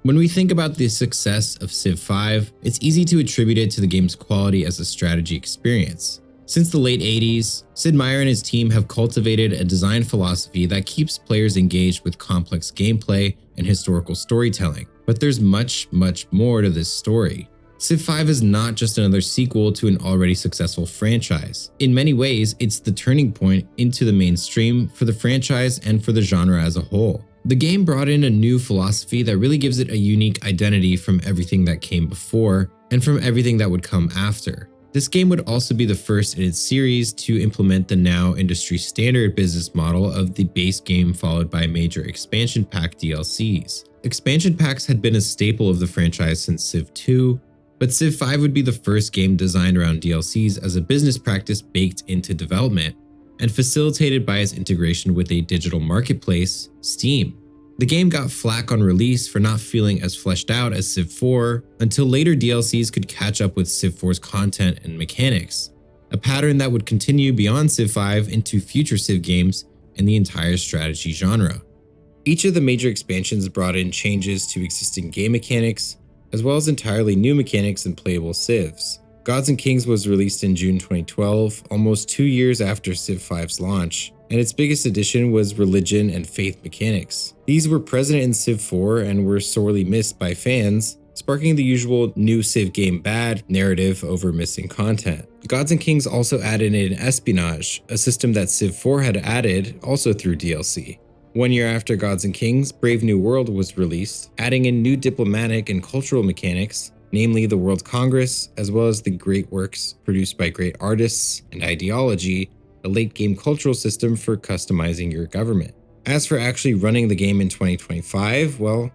When we think about the success of Civ V, it's easy to attribute it to the game's quality as a strategy experience. Since the late 80s, Sid Meier and his team have cultivated a design philosophy that keeps players engaged with complex gameplay and historical storytelling. But there's much more to this story. Civ V is not just another sequel to an already successful franchise. In many ways, it's the turning point into the mainstream for the franchise and for the genre as a whole. The game brought in a new philosophy that really gives it a unique identity from everything that came before and from everything that would come after. This game would also be the first in its series to implement the now industry standard business model of the base game followed by major expansion pack DLCs. Expansion packs had been a staple of the franchise since Civ 2, but Civ V would be the first game designed around DLCs as a business practice baked into development and facilitated by its integration with a digital marketplace, Steam. The game got flack on release for not feeling as fleshed out as Civ 4 until later DLCs could catch up with Civ 4's content and mechanics, a pattern that would continue beyond Civ 5 into future Civ games and the entire strategy genre. Each of the major expansions brought in changes to existing game mechanics, as well as entirely new mechanics and playable Civs. Gods and Kings was released in June 2012, almost 2 years after Civ V's launch, and its biggest addition was religion and faith mechanics. These were present in Civ 4 and were sorely missed by fans, sparking the usual new Civ game bad narrative over missing content. Gods and Kings also added in espionage, a system that Civ 4 had added also through DLC. 1 year after Gods and Kings, Brave New World was released, adding in new diplomatic and cultural mechanics, namely the World Congress, as well as the great works produced by great artists and ideology, a late-game cultural system for customizing your government. As for actually running the game in 2025, well,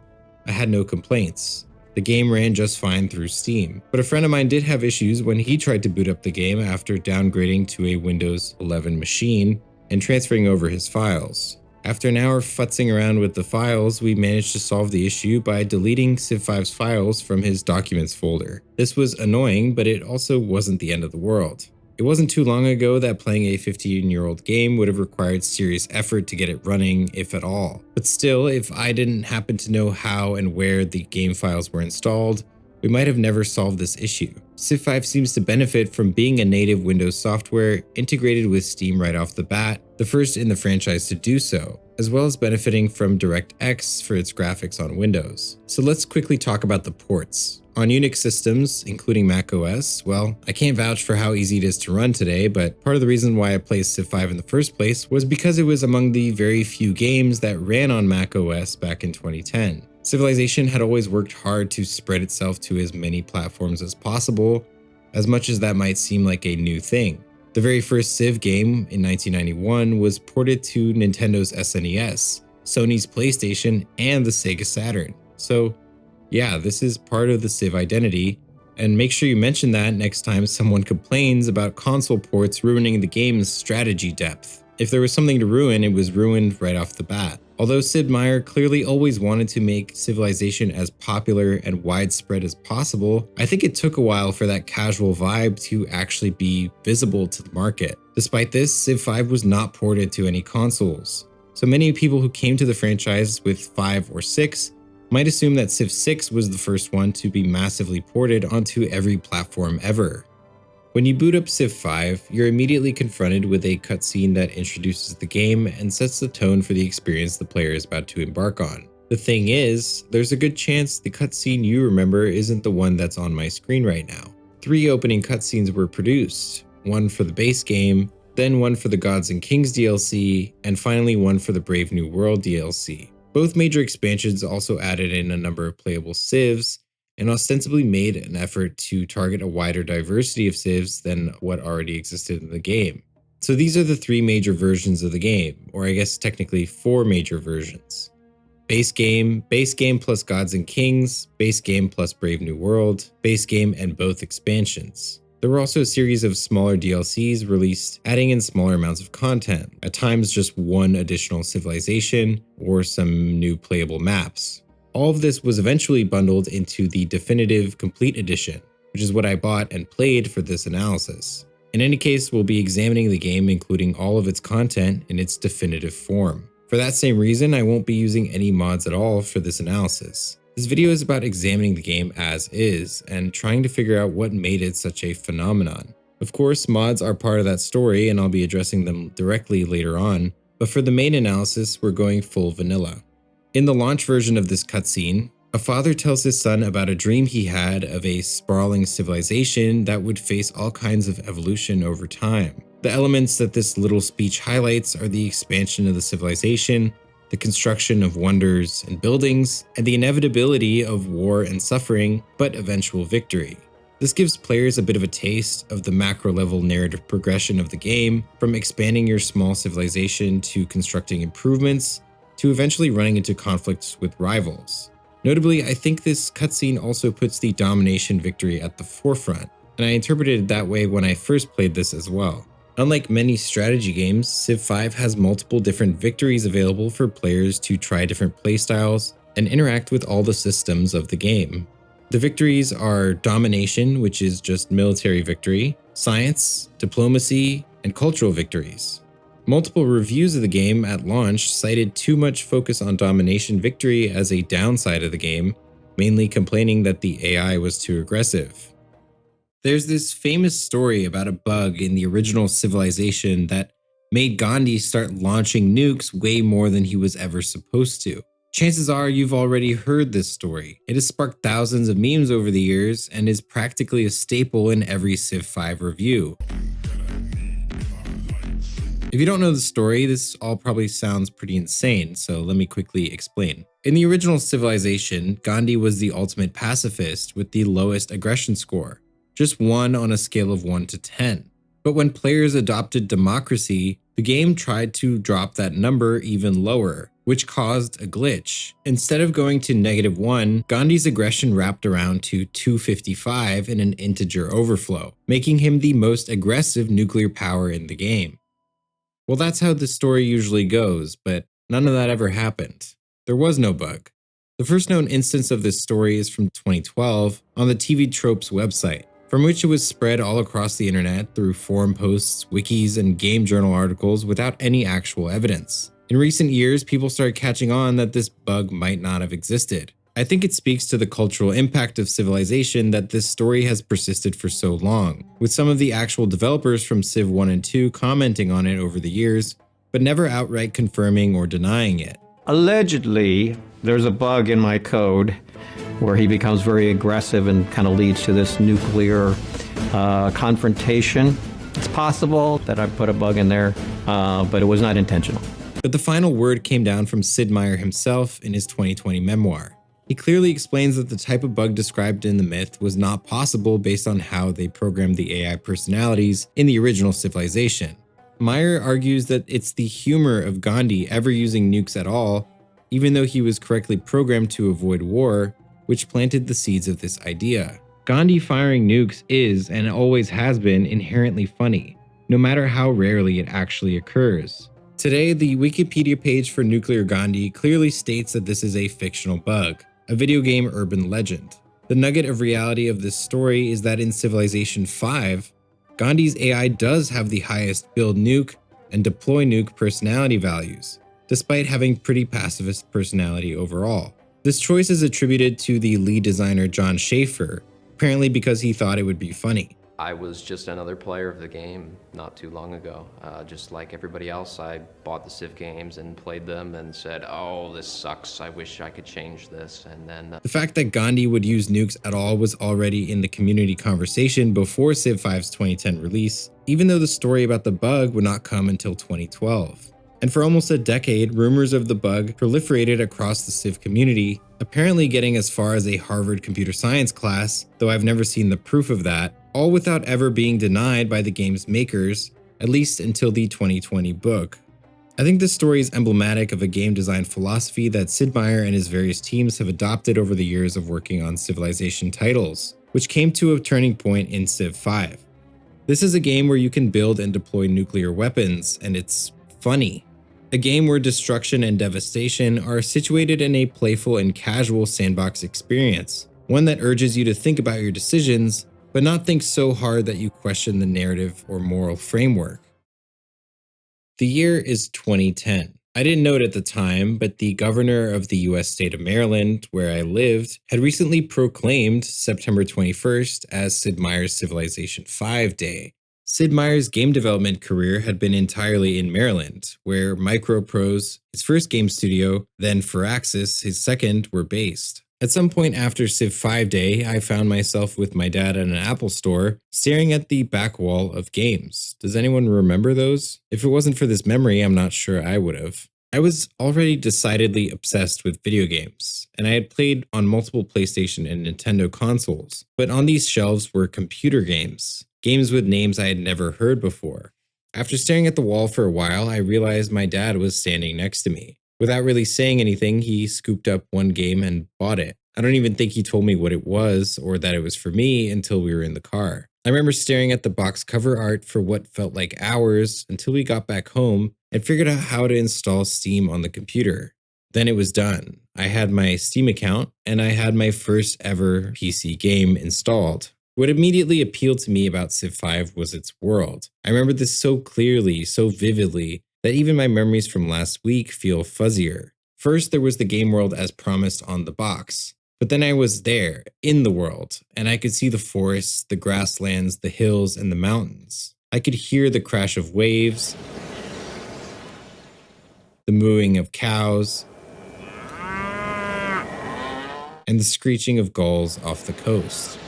I had no complaints. The game ran just fine through Steam, but a friend of mine did have issues when he tried to boot up the game after downgrading to a Windows 11 machine and transferring over his files. After an hour futzing around with the files, we managed to solve the issue by deleting Civ 5's files from his documents folder. This was annoying, but it also wasn't the end of the world. It wasn't too long ago that playing a 15-year-old game would have required serious effort to get it running, if at all. But still, if I didn't happen to know how and where the game files were installed, we might have never solved this issue. Civ 5 seems to benefit from being a native Windows software integrated with Steam right off the bat, the first in the franchise to do so, as well as benefiting from DirectX for its graphics on Windows. So let's quickly talk about the ports. On Unix systems, including macOS, well, I can't vouch for how easy it is to run today, but part of the reason why I played Civ 5 in the first place was because it was among the very few games that ran on macOS back in 2010. Civilization had always worked hard to spread itself to as many platforms as possible, as much as that might seem like a new thing. The very first Civ game in 1991 was ported to Nintendo's SNES, Sony's PlayStation, and the Sega Saturn. So yeah, this is part of the Civ identity, and make sure you mention that next time someone complains about console ports ruining the game's strategy depth. If there was something to ruin, it was ruined right off the bat. Although Sid Meier clearly always wanted to make Civilization as popular and widespread as possible, I think it took a while for that casual vibe to actually be visible to the market. Despite this, Civ 5 was not ported to any consoles, so many people who came to the franchise with 5 or 6 might assume that Civ 6 was the first one to be massively ported onto every platform ever. When you boot up Civ 5, you're immediately confronted with a cutscene that introduces the game and sets the tone for the experience the player is about to embark on. The thing is, there's a good chance the cutscene you remember isn't the one that's on my screen right now. 3 opening cutscenes were produced, one for the base game, then one for the Gods and Kings DLC, and finally one for the Brave New World DLC. Both major expansions also added in a number of playable Civs, and ostensibly made an effort to target a wider diversity of Civs than what already existed in the game. So these are the 3 major versions of the game, or I guess technically 4 major versions. Base game plus Gods and Kings, base game plus Brave New World, base game and both expansions. There were also a series of smaller DLCs released, adding in smaller amounts of content, at times just one additional civilization or some new playable maps. All of this was eventually bundled into the definitive complete edition, which is what I bought and played for this analysis. In any case, we'll be examining the game including all of its content in its definitive form. For that same reason, I won't be using any mods at all for this analysis. This video is about examining the game as is and trying to figure out what made it such a phenomenon. Of course, mods are part of that story and I'll be addressing them directly later on, but for the main analysis, we're going full vanilla. In the launch version of this cutscene, a father tells his son about a dream he had of a sprawling civilization that would face all kinds of evolution over time. The elements that this little speech highlights are the expansion of the civilization, the construction of wonders and buildings, and the inevitability of war and suffering, but eventual victory. This gives players a bit of a taste of the macro-level narrative progression of the game, from expanding your small civilization to constructing improvements, to eventually running into conflicts with rivals. Notably, I think this cutscene also puts the domination victory at the forefront, and I interpreted it that way when I first played this as well. Unlike many strategy games, Civ V has multiple different victories available for players to try different playstyles and interact with all the systems of the game. The victories are domination, which is just military victory, science, diplomacy, and cultural victories. Multiple reviews of the game at launch cited too much focus on domination victory as a downside of the game, mainly complaining that the AI was too aggressive. There's this famous story about a bug in the original Civilization that made Gandhi start launching nukes way more than he was ever supposed to. Chances are you've already heard this story. It has sparked thousands of memes over the years and is practically a staple in every Civ V review. If you don't know the story, this all probably sounds pretty insane, so let me quickly explain. In the original Civilization, Gandhi was the ultimate pacifist with the lowest aggression score, just 1 on a scale of 1 to 10. But when players adopted democracy, the game tried to drop that number even lower, which caused a glitch. Instead of going to -1, Gandhi's aggression wrapped around to 255 in an integer overflow, making him the most aggressive nuclear power in the game. Well, that's how the story usually goes, but none of that ever happened. There was no bug. The first known instance of this story is from 2012 on the TV Tropes website, from which it was spread all across the internet through forum posts, wikis, and game journal articles without any actual evidence. In recent years, people started catching on that this bug might not have existed. I think it speaks to the cultural impact of Civilization that this story has persisted for so long, with some of the actual developers from Civ 1 and 2 commenting on it over the years, but never outright confirming or denying it. Allegedly, there's a bug in my code where he becomes very aggressive and kind of leads to this nuclear confrontation. It's possible that I put a bug in there, but it was not intentional. But the final word came down from Sid Meier himself in his 2020 memoir. He clearly explains that the type of bug described in the myth was not possible based on how they programmed the AI personalities in the original Civilization. Meier argues that it's the humor of Gandhi ever using nukes at all, even though he was correctly programmed to avoid war, which planted the seeds of this idea. Gandhi firing nukes is, and always has been, inherently funny, no matter how rarely it actually occurs. Today, the Wikipedia page for Nuclear Gandhi clearly states that this is a fictional bug, a video game urban legend. The nugget of reality of this story is that in Civilization V, Gandhi's AI does have the highest build nuke and deploy nuke personality values, despite having pretty pacifist personality overall. This choice is attributed to the lead designer John Schaefer, apparently because he thought it would be funny. I was just another player of the game not too long ago. Just like everybody else, I bought the Civ games and played them and said, oh, this sucks, I wish I could change this, and then... The fact that Gandhi would use nukes at all was already in the community conversation before Civ V's 2010 release, even though the story about the bug would not come until 2012. And for almost a decade, rumors of the bug proliferated across the Civ community, apparently getting as far as a Harvard computer science class, though I've never seen the proof of that, all without ever being denied by the game's makers, at least until the 2020 book. I think this story is emblematic of a game design philosophy that Sid Meier and his various teams have adopted over the years of working on Civilization titles, which came to a turning point in Civ V. This is a game where you can build and deploy nuclear weapons, and it's funny. A game where destruction and devastation are situated in a playful and casual sandbox experience, one that urges you to think about your decisions, but not think so hard that you question the narrative or moral framework. The year is 2010. I didn't know it at the time, but the governor of the US state of Maryland, where I lived, had recently proclaimed September 21st as Sid Meier's Civilization V Day. Sid Meier's game development career had been entirely in Maryland, where Microprose, his first game studio, then Firaxis, his second, were based. At some point after Civ V Day, I found myself with my dad at an Apple store, staring at the back wall of games. Does anyone remember those? If it wasn't for this memory, I'm not sure I would have. I was already decidedly obsessed with video games, and I had played on multiple PlayStation and Nintendo consoles, but on these shelves were computer games, games with names I had never heard before. After staring at the wall for a while, I realized my dad was standing next to me. Without really saying anything, he scooped up one game and bought it. I don't even think he told me what it was or that it was for me until we were in the car. I remember staring at the box cover art for what felt like hours until we got back home and figured out how to install Steam on the computer. Then it was done. I had my Steam account and I had my first ever PC game installed. What immediately appealed to me about Civ V was its world. I remember this so clearly, so vividly, that even my memories from last week feel fuzzier. First, there was the game world as promised on the box. But then I was there, in the world, and I could see the forests, the grasslands, the hills, and the mountains. I could hear the crash of waves, the mooing of cows, and the screeching of gulls off the coast.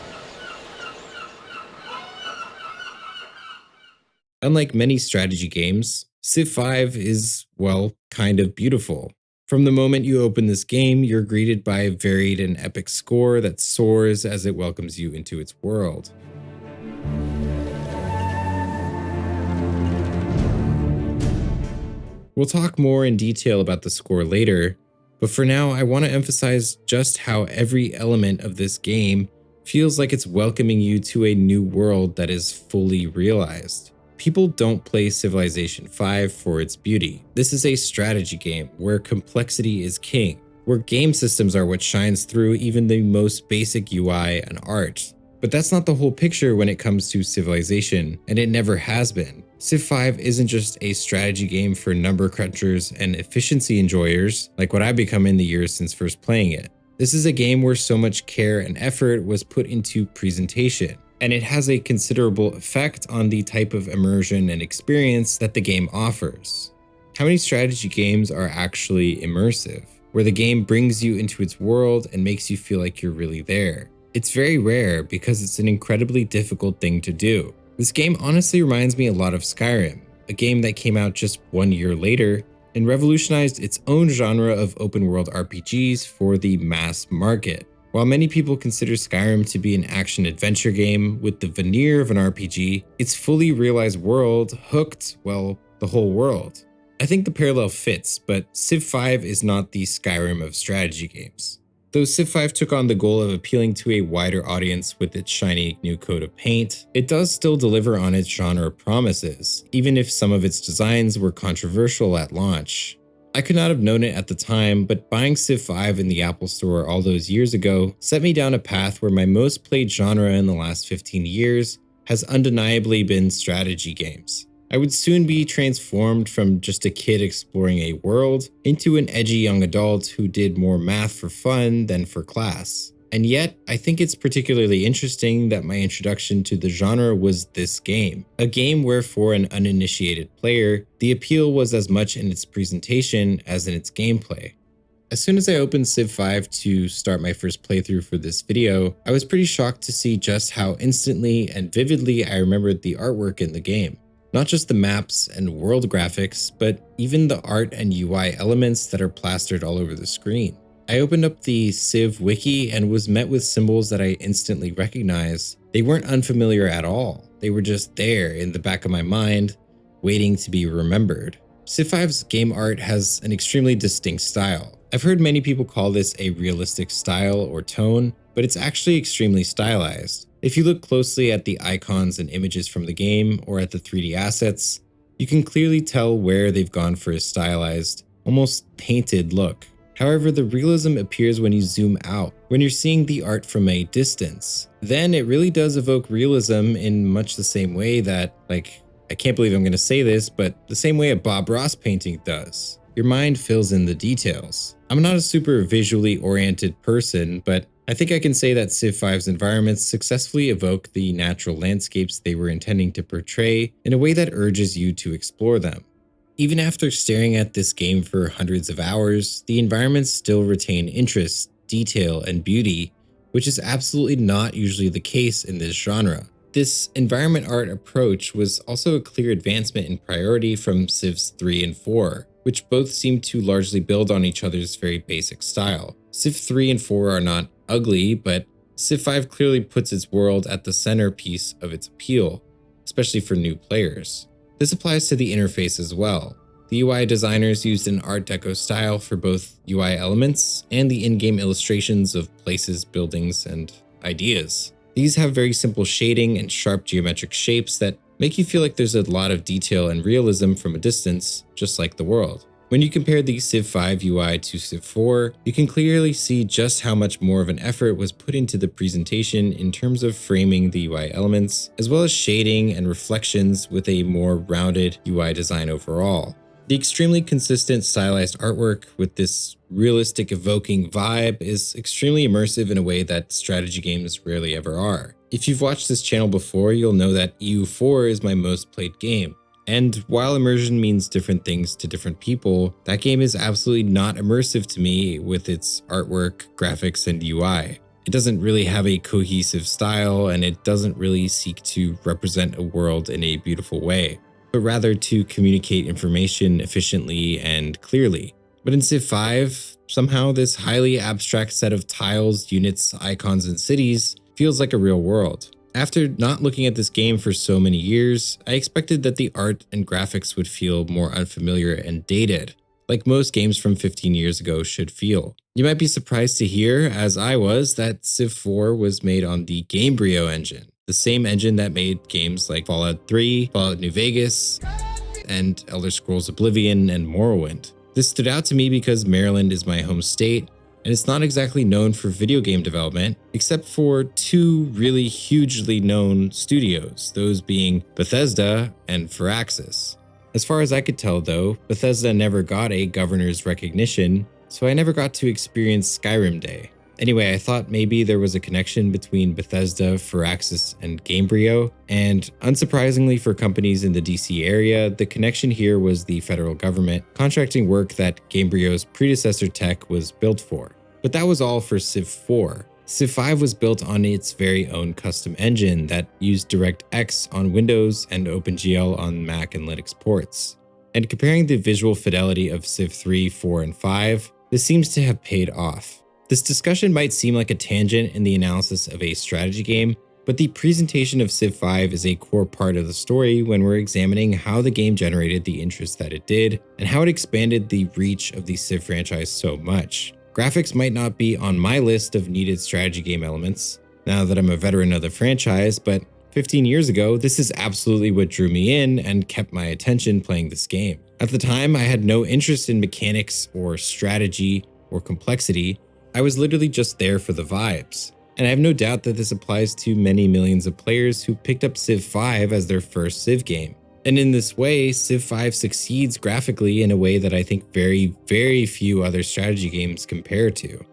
Unlike many strategy games, Civ V is, well, kind of beautiful. From the moment you open this game, you're greeted by a varied and epic score that soars as it welcomes you into its world. We'll talk more in detail about the score later, but for now I want to emphasize just how every element of this game feels like it's welcoming you to a new world that is fully realized. People don't play Civilization V for its beauty. This is a strategy game where complexity is king, where game systems are what shines through even the most basic UI and art. But that's not the whole picture when it comes to Civilization, and it never has been. Civ V isn't just a strategy game for number crunchers and efficiency enjoyers, like what I've become in the years since first playing it. This is a game where so much care and effort was put into presentation, and it has a considerable effect on the type of immersion and experience that the game offers. How many strategy games are actually immersive, where the game brings you into its world and makes you feel like you're really there? It's very rare because it's an incredibly difficult thing to do. This game honestly reminds me a lot of Skyrim, a game that came out just 1 year later and revolutionized its own genre of open-world RPGs for the mass market. While many people consider Skyrim to be an action-adventure game with the veneer of an RPG, its fully realized world hooked, well, the whole world. I think the parallel fits, but Civ V is not the Skyrim of strategy games. Though Civ V took on the goal of appealing to a wider audience with its shiny new coat of paint, it does still deliver on its genre promises, even if some of its designs were controversial at launch. I could not have known it at the time, but buying Civ V in the Apple Store all those years ago set me down a path where my most played genre in the last 15 years has undeniably been strategy games. I would soon be transformed from just a kid exploring a world into an edgy young adult who did more math for fun than for class. And yet, I think it's particularly interesting that my introduction to the genre was this game, a game where for an uninitiated player, the appeal was as much in its presentation as in its gameplay. As soon as I opened Civ V to start my first playthrough for this video, I was pretty shocked to see just how instantly and vividly I remembered the artwork in the game. Not just the maps and world graphics, but even the art and UI elements that are plastered all over the screen. I opened up the Civ wiki and was met with symbols that I instantly recognized. They weren't unfamiliar at all. They were just there in the back of my mind, waiting to be remembered. Civ V's game art has an extremely distinct style. I've heard many people call this a realistic style or tone, but it's actually extremely stylized. If you look closely at the icons and images from the game or at the 3D assets, you can clearly tell where they've gone for a stylized, almost painted look. However, the realism appears when you zoom out, when you're seeing the art from a distance. Then it really does evoke realism in much the same way that, I can't believe I'm going to say this, but the same way a Bob Ross painting does. your mind fills in the details. I'm not a super visually oriented person, but I think I can say that Civ V's environments successfully evoke the natural landscapes they were intending to portray in a way that urges you to explore them. Even after staring at this game for hundreds of hours, the environments still retain interest, detail, and beauty, which is absolutely not usually the case in this genre. This environment art approach was also a clear advancement in priority from Civs 3 and 4, which both seem to largely build on each other's very basic style. Civ 3 and 4 are not ugly, but Civ 5 clearly puts its world at the centerpiece of its appeal, especially for new players. This applies to the interface as well. The UI designers used an Art Deco style for both UI elements and the in-game illustrations of places, buildings, and ideas. These have very simple shading and sharp geometric shapes that make you feel like there's a lot of detail and realism from a distance, just like the world. When you compare the Civ 5 UI to Civ 4, you can clearly see just how much more of an effort was put into the presentation in terms of framing the UI elements, as well as shading and reflections with a more rounded UI design overall. The extremely consistent stylized artwork with this realistic evoking vibe is extremely immersive in a way that strategy games rarely ever are. If you've watched this channel before, you'll know that EU4 is my most played game. And while immersion means different things to different people, that game is absolutely not immersive to me with its artwork, graphics, and UI. It doesn't really have a cohesive style, and it doesn't really seek to represent a world in a beautiful way, but rather to communicate information efficiently and clearly. But in Civ 5, somehow this highly abstract set of tiles, units, icons, and cities feels like a real world. After not looking at this game for so many years, I expected that the art and graphics would feel more unfamiliar and dated, like most games from 15 years ago should feel. You might be surprised to hear, as I was, that Civ 4 was made on the Gamebryo engine, the same engine that made games like Fallout 3, Fallout New Vegas, and Elder Scrolls Oblivion and Morrowind. This stood out to me because Maryland is my home state, and it's not exactly known for video game development, except for two really hugely known studios, those being Bethesda and Firaxis. As far as I could tell though, Bethesda never got a governor's recognition, so I never got to experience Skyrim Day. Anyway, I thought maybe there was a connection between Bethesda, Firaxis, and Gamebryo, and unsurprisingly for companies in the DC area, the connection here was the federal government contracting work that Gamebryo's predecessor tech was built for. But that was all for Civ 4. Civ 5 was built on its very own custom engine that used DirectX on Windows and OpenGL on Mac and Linux ports. And comparing the visual fidelity of Civ 3, 4, and 5, this seems to have paid off. This discussion might seem like a tangent in the analysis of a strategy game, but the presentation of Civ 5 is a core part of the story when we're examining how the game generated the interest that it did, and how it expanded the reach of the Civ franchise so much. Graphics might not be on my list of needed strategy game elements, now that I'm a veteran of the franchise, but 15 years ago, this is absolutely what drew me in and kept my attention playing this game. At the time, I had no interest in mechanics or strategy or complexity. I was literally just there for the vibes. And I have no doubt that this applies to many millions of players who picked up Civ 5 as their first Civ game. And in this way, Civ 5 succeeds graphically in a way that I think very, very few other strategy games compare to.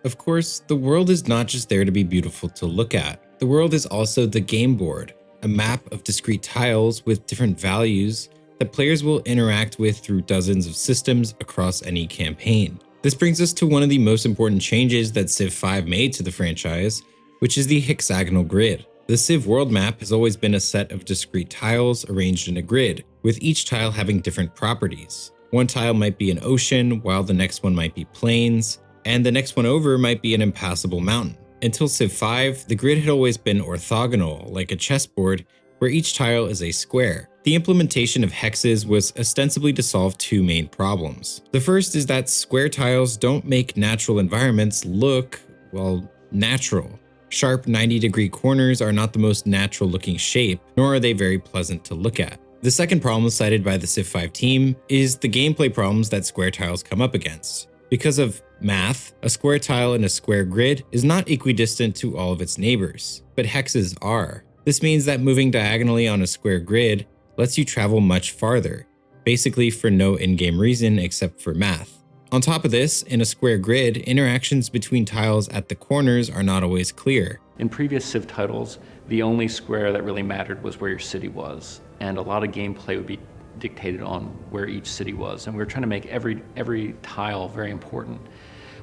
Of course, the world is not just there to be beautiful to look at. The world is also the game board, a map of discrete tiles with different values that players will interact with through dozens of systems across any campaign. This brings us to one of the most important changes that Civ 5 made to the franchise, which is the hexagonal grid. The Civ world map has always been a set of discrete tiles arranged in a grid, with each tile having different properties. One tile might be an ocean, while the next one might be plains, and the next one over might be an impassable mountain. Until Civ 5, the grid had always been orthogonal, like a chessboard, where each tile is a square. The implementation of hexes was ostensibly to solve two main problems. The first is that square tiles don't make natural environments look, well, natural. Sharp 90-degree corners are not the most natural looking shape, nor are they very pleasant to look at. The second problem cited by the Civ 5 team is the gameplay problems that square tiles come up against. Because of math, a square tile in a square grid is not equidistant to all of its neighbors, but hexes are. This means that moving diagonally on a square grid lets you travel much farther. basically for no in-game reason except for math. On top of this, in a square grid, interactions between tiles at the corners are not always clear. In previous Civ titles, the only square that really mattered was where your city was, and a lot of gameplay would be dictated on where each city was, and we were trying to make every tile very important.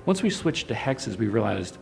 Once we switched to hexes, we realized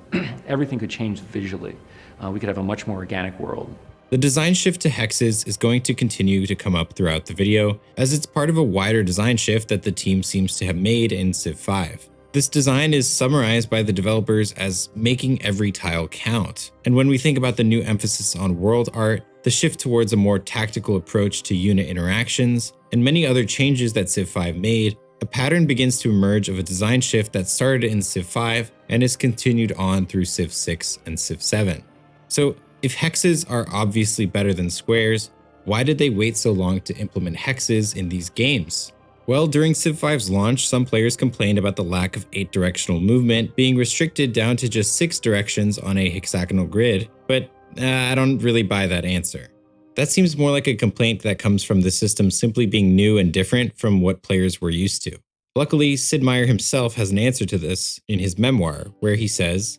everything could change visually. We could have a much more organic world. The design shift to hexes is going to continue to come up throughout the video, as it's part of a wider design shift that the team seems to have made in Civ V. This design is summarized by the developers as making every tile count. And when we think about the new emphasis on world art, the shift towards a more tactical approach to unit interactions, and many other changes that Civ V made, a pattern begins to emerge of a design shift that started in Civ V and is continued on through Civ 6 and Civ 7. So if hexes are obviously better than squares, why did they wait so long to implement hexes in these games? Well, during Civ V's launch, some players complained about the lack of 8-directional movement being restricted down to just 6 directions on a hexagonal grid, but I don't really buy that answer. That seems more like a complaint that comes from the system simply being new and different from what players were used to. Luckily, Sid Meier himself has an answer to this in his memoir, where he says,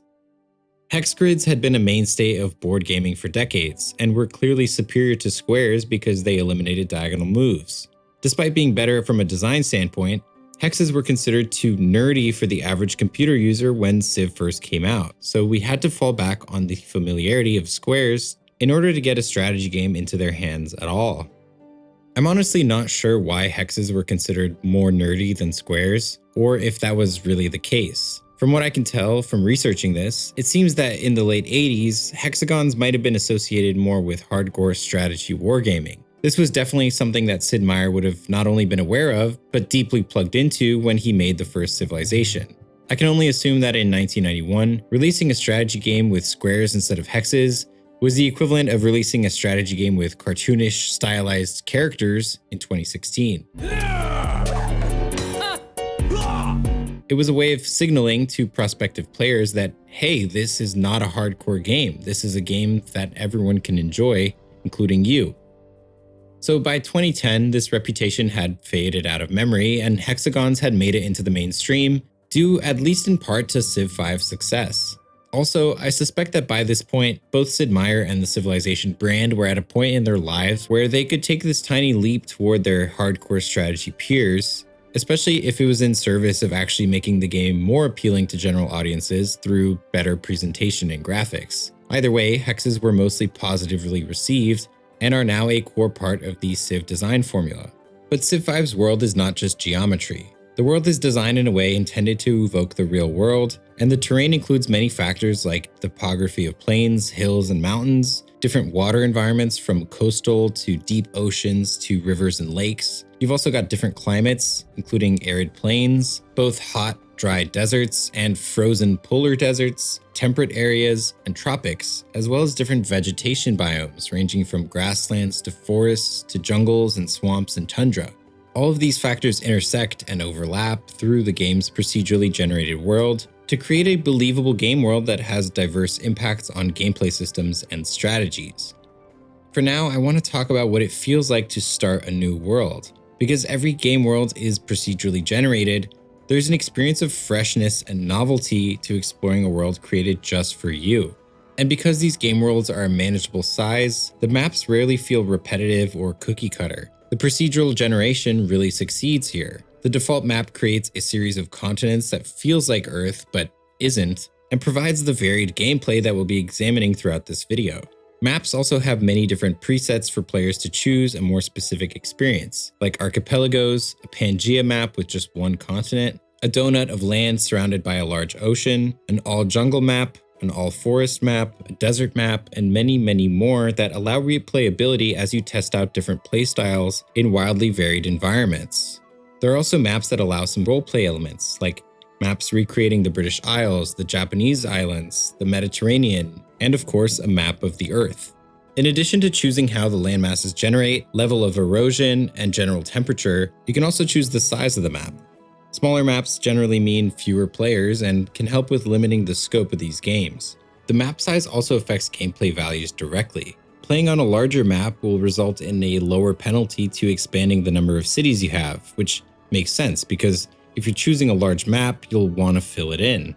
"Hex grids had been a mainstay of board gaming for decades, and were clearly superior to squares because they eliminated diagonal moves. Despite being better from a design standpoint, hexes were considered too nerdy for the average computer user when Civ first came out, so we had to fall back on the familiarity of squares in order to get a strategy game into their hands at all." I'm honestly not sure why hexes were considered more nerdy than squares, or if that was really the case. From what I can tell from researching this, it seems that in the late 80s, hexagons might have been associated more with hardcore strategy wargaming. This was definitely something that Sid Meier would have not only been aware of, but deeply plugged into when he made the first Civilization. I can only assume that in 1991, releasing a strategy game with squares instead of hexes was the equivalent of releasing a strategy game with cartoonish, stylized characters in 2016. It was a way of signaling to prospective players that, hey, this is not a hardcore game. This is a game that everyone can enjoy, including you. So by 2010, this reputation had faded out of memory, and hexagons had made it into the mainstream, due at least in part to Civ V's success. Also, I suspect that by this point, both Sid Meier and the Civilization brand were at a point in their lives where they could take this tiny leap toward their hardcore strategy peers, especially if it was in service of actually making the game more appealing to general audiences through better presentation and graphics. Either way, hexes were mostly positively received and are now a core part of the Civ design formula. But Civ V's world is not just geometry. The world is designed in a way intended to evoke the real world, and the terrain includes many factors like the topography of plains, hills, and mountains, different water environments from coastal to deep oceans to rivers and lakes. You've also got different climates, including arid plains, both hot, dry deserts and frozen polar deserts, temperate areas, and tropics, as well as different vegetation biomes ranging from grasslands to forests to jungles and swamps and tundra. All of these factors intersect and overlap through the game's procedurally generated world to create a believable game world that has diverse impacts on gameplay systems and strategies. For now, I want to talk about what it feels like to start a new world. Because every game world is procedurally generated, there's an experience of freshness and novelty to exploring a world created just for you. And because these game worlds are a manageable size, the maps rarely feel repetitive or cookie cutter. The procedural generation really succeeds here. The default map creates a series of continents that feels like Earth but isn't, and provides the varied gameplay that we'll be examining throughout this video. Maps also have many different presets for players to choose a more specific experience, like archipelagos, a Pangea map with just one continent, a donut of land surrounded by a large ocean, an all-jungle map, an all-forest map, a desert map, and many, many more that allow replayability as you test out different playstyles in wildly varied environments. There are also maps that allow some roleplay elements, like maps recreating the British Isles, the Japanese islands, the Mediterranean, and of course a map of the Earth. In addition to choosing how the landmasses generate, level of erosion, and general temperature, you can also choose the size of the map. Smaller maps generally mean fewer players and can help with limiting the scope of these games. The map size also affects gameplay values directly. playing on a larger map will result in a lower penalty to expanding the number of cities you have, which makes sense because if you're choosing a large map, you'll want to fill it in.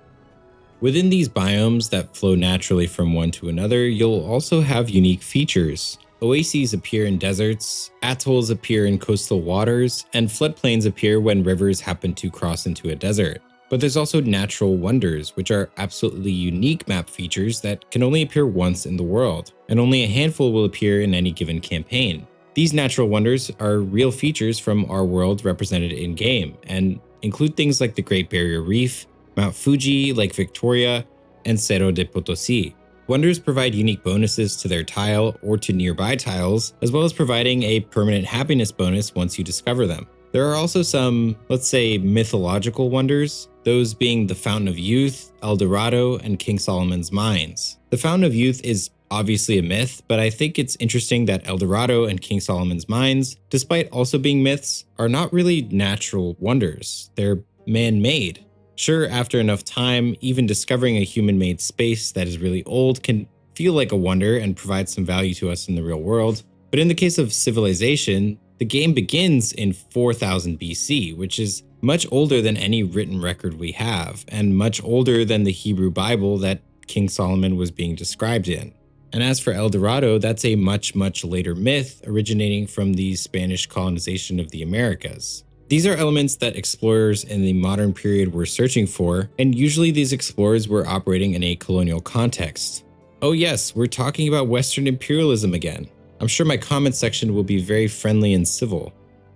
Within these biomes that flow naturally from one to another, you'll also have unique features. Oases appear in deserts, atolls appear in coastal waters, and floodplains appear when rivers happen to cross into a desert. But there's also natural wonders, which are absolutely unique map features that can only appear once in the world, and only a handful will appear in any given campaign. These natural wonders are real features from our world represented in-game, and include things like the Great Barrier Reef, Mount Fuji, Lake Victoria, and Cerro de Potosi. Wonders provide unique bonuses to their tile or to nearby tiles, as well as providing a permanent happiness bonus once you discover them. There are also some, let's say, mythological wonders, those being the Fountain of Youth, El Dorado, and King Solomon's Mines. The Fountain of Youth is obviously a myth, but I think it's interesting that El Dorado and King Solomon's Mines, despite also being myths, are not really natural wonders. They're man-made. Sure, after enough time, even discovering a human-made space that is really old can feel like a wonder and provide some value to us in the real world. But in the case of Civilization, the game begins in 4000 BC, which is much older than any written record we have, and much older than the Hebrew Bible that King Solomon was being described in. And as for El Dorado, that's a much later myth originating from the Spanish colonization of the Americas. These are elements that explorers in the modern period were searching for, and usually these explorers were operating in a colonial context. Oh yes, we're talking about Western imperialism again. I'm sure my comment section will be very friendly and civil.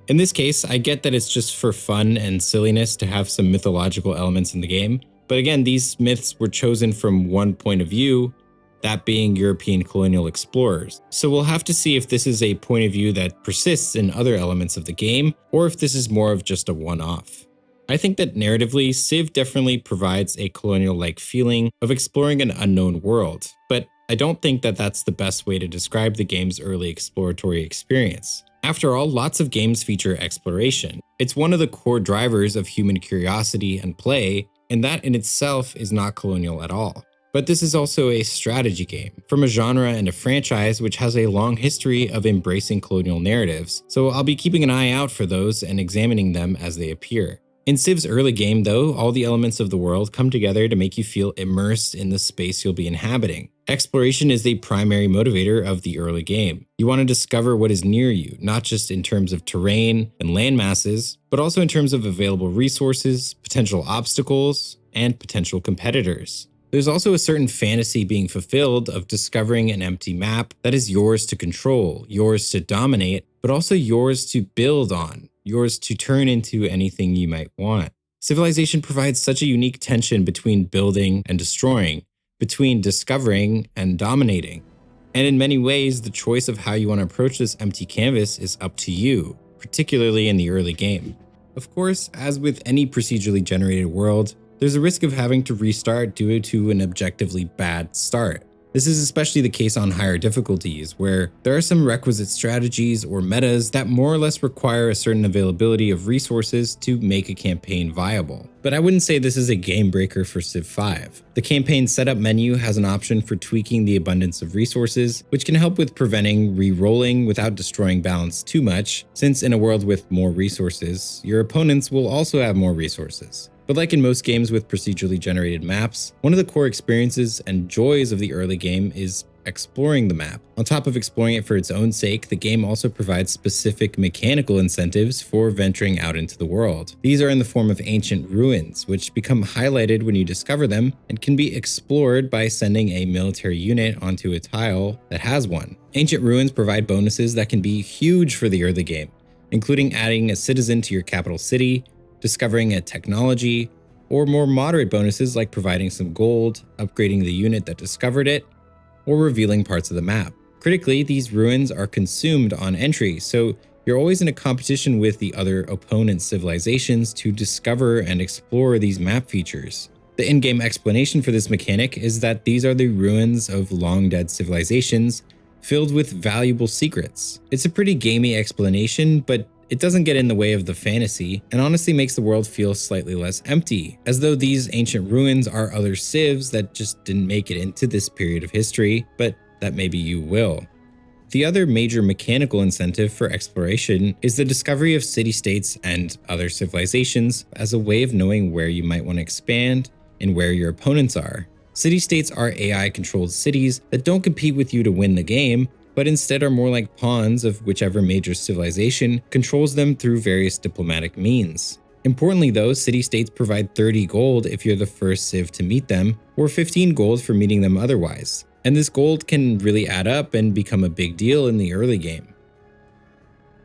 In this case, I get that it's just for fun and silliness to have some mythological elements in the game, but again, these myths were chosen from one point of view, that being European colonial explorers. So we'll have to see if this is a point of view that persists in other elements of the game, or if this is more of just a one-off. I think that narratively, Civ definitely provides a colonial-like feeling of exploring an unknown world, but I don't think that that's the best way to describe the game's early exploratory experience. After all, lots of games feature exploration. It's one of the core drivers of human curiosity and play, and that in itself is not colonial at all. But this is also a strategy game, from a genre and a franchise which has a long history of embracing colonial narratives, so I'll be keeping an eye out for those and examining them as they appear. In Civ's early game though, all the elements of the world come together to make you feel immersed in the space you'll be inhabiting. Exploration is the primary motivator of the early game. You want to discover what is near you, not just in terms of terrain and land masses, but also in terms of available resources, potential obstacles, and potential competitors. There's also a certain fantasy being fulfilled of discovering an empty map that is yours to control, yours to dominate, but also yours to build on, yours to turn into anything you might want. Civilization provides such a unique tension between building and destroying, between discovering and dominating. And in many ways, the choice of how you want to approach this empty canvas is up to you, particularly in the early game. Of course, as with any procedurally generated world, there's a risk of having to restart due to an objectively bad start. This is especially the case on higher difficulties, where there are some requisite strategies or metas that more or less require a certain availability of resources to make a campaign viable. But I wouldn't say this is a game breaker for Civ V. The campaign setup menu has an option for tweaking the abundance of resources, which can help with preventing re-rolling without destroying balance too much, since in a world with more resources, your opponents will also have more resources. But like in most games with procedurally generated maps, one of the core experiences and joys of the early game is exploring the map. On top of exploring it for its own sake, the game also provides specific mechanical incentives for venturing out into the world. These are in the form of ancient ruins, which become highlighted when you discover them and can be explored by sending a military unit onto a tile that has one. Ancient ruins provide bonuses that can be huge for the early game, including adding a citizen to your capital city, discovering a technology, or more moderate bonuses like providing some gold, upgrading the unit that discovered it, or revealing parts of the map. Critically, these ruins are consumed on entry, so you're always in a competition with the other opponent civilizations to discover and explore these map features. The in-game explanation for this mechanic is that these are the ruins of long-dead civilizations filled with valuable secrets. It's a pretty gamey explanation, but it doesn't get in the way of the fantasy, and honestly makes the world feel slightly less empty, as though these ancient ruins are other civs that just didn't make it into this period of history, but that maybe you will. The other major mechanical incentive for exploration is the discovery of city-states and other civilizations as a way of knowing where you might want to expand and where your opponents are. City-states are AI-controlled cities that don't compete with you to win the game, but instead are more like pawns of whichever major civilization controls them through various diplomatic means. Importantly though, city-states provide 30 gold if you're the first civ to meet them, or 15 gold for meeting them otherwise. And this gold can really add up and become a big deal in the early game.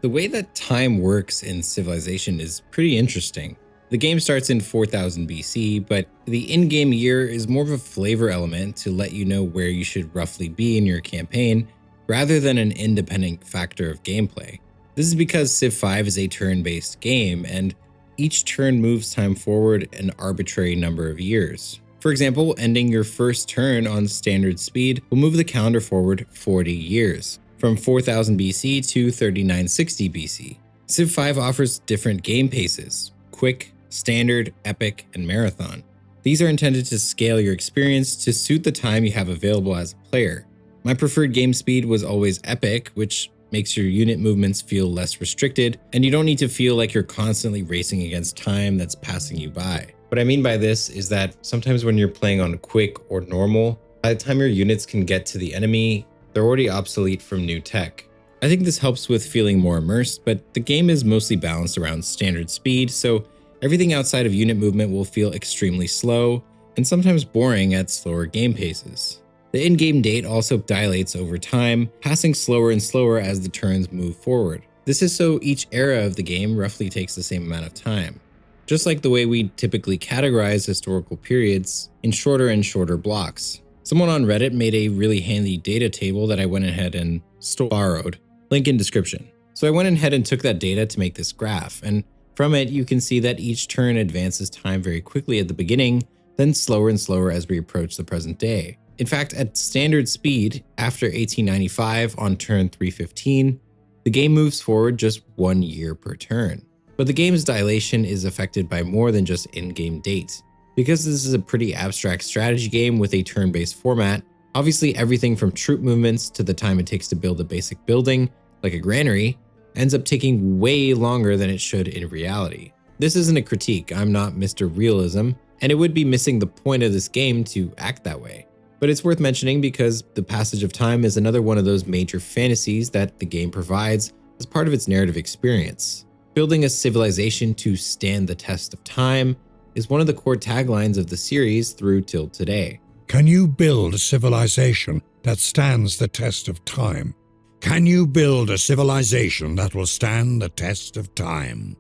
The way that time works in Civilization is pretty interesting. The game starts in 4000 BC, but the in-game year is more of a flavor element to let you know where you should roughly be in your campaign, rather than an independent factor of gameplay. This is because Civ V is a turn-based game, and each turn moves time forward an arbitrary number of years. For example, ending your first turn on standard speed will move the calendar forward 40 years, from 4000 BC to 3960 BC. Civ V offers different game paces: quick, standard, epic, and marathon. These are intended to scale your experience to suit the time you have available as a player. My preferred game speed was always epic, which makes your unit movements feel less restricted, and you don't need to feel like you're constantly racing against time that's passing you by. What I mean by this is that sometimes when you're playing on quick or normal, by the time your units can get to the enemy, they're already obsolete from new tech. I think this helps with feeling more immersed, but the game is mostly balanced around standard speed, so everything outside of unit movement will feel extremely slow and sometimes boring at slower game paces. The in-game date also dilates over time, passing slower and slower as the turns move forward. This is so each era of the game roughly takes the same amount of time, just like the way we typically categorize historical periods in shorter and shorter blocks. Someone on Reddit made a really handy data table that I went ahead and borrowed. Link in description. So I went ahead and took that data to make this graph, and from it you can see that each turn advances time very quickly at the beginning, then slower and slower as we approach the present day. In fact, at standard speed, after 1895 on turn 315, the game moves forward just 1 year per turn. But the game's dilation is affected by more than just in-game dates. Because this is a pretty abstract strategy game with a turn-based format, obviously everything from troop movements to the time it takes to build a basic building, like a granary, ends up taking way longer than it should in reality. This isn't a critique, I'm not Mr. Realism, and it would be missing the point of this game to act that way. But it's worth mentioning because the passage of time is another one of those major fantasies that the game provides as part of its narrative experience. Building a civilization to stand the test of time is one of the core taglines of the series through till today. Can you build a civilization that stands the test of time? Can you build a civilization that will stand the test of time?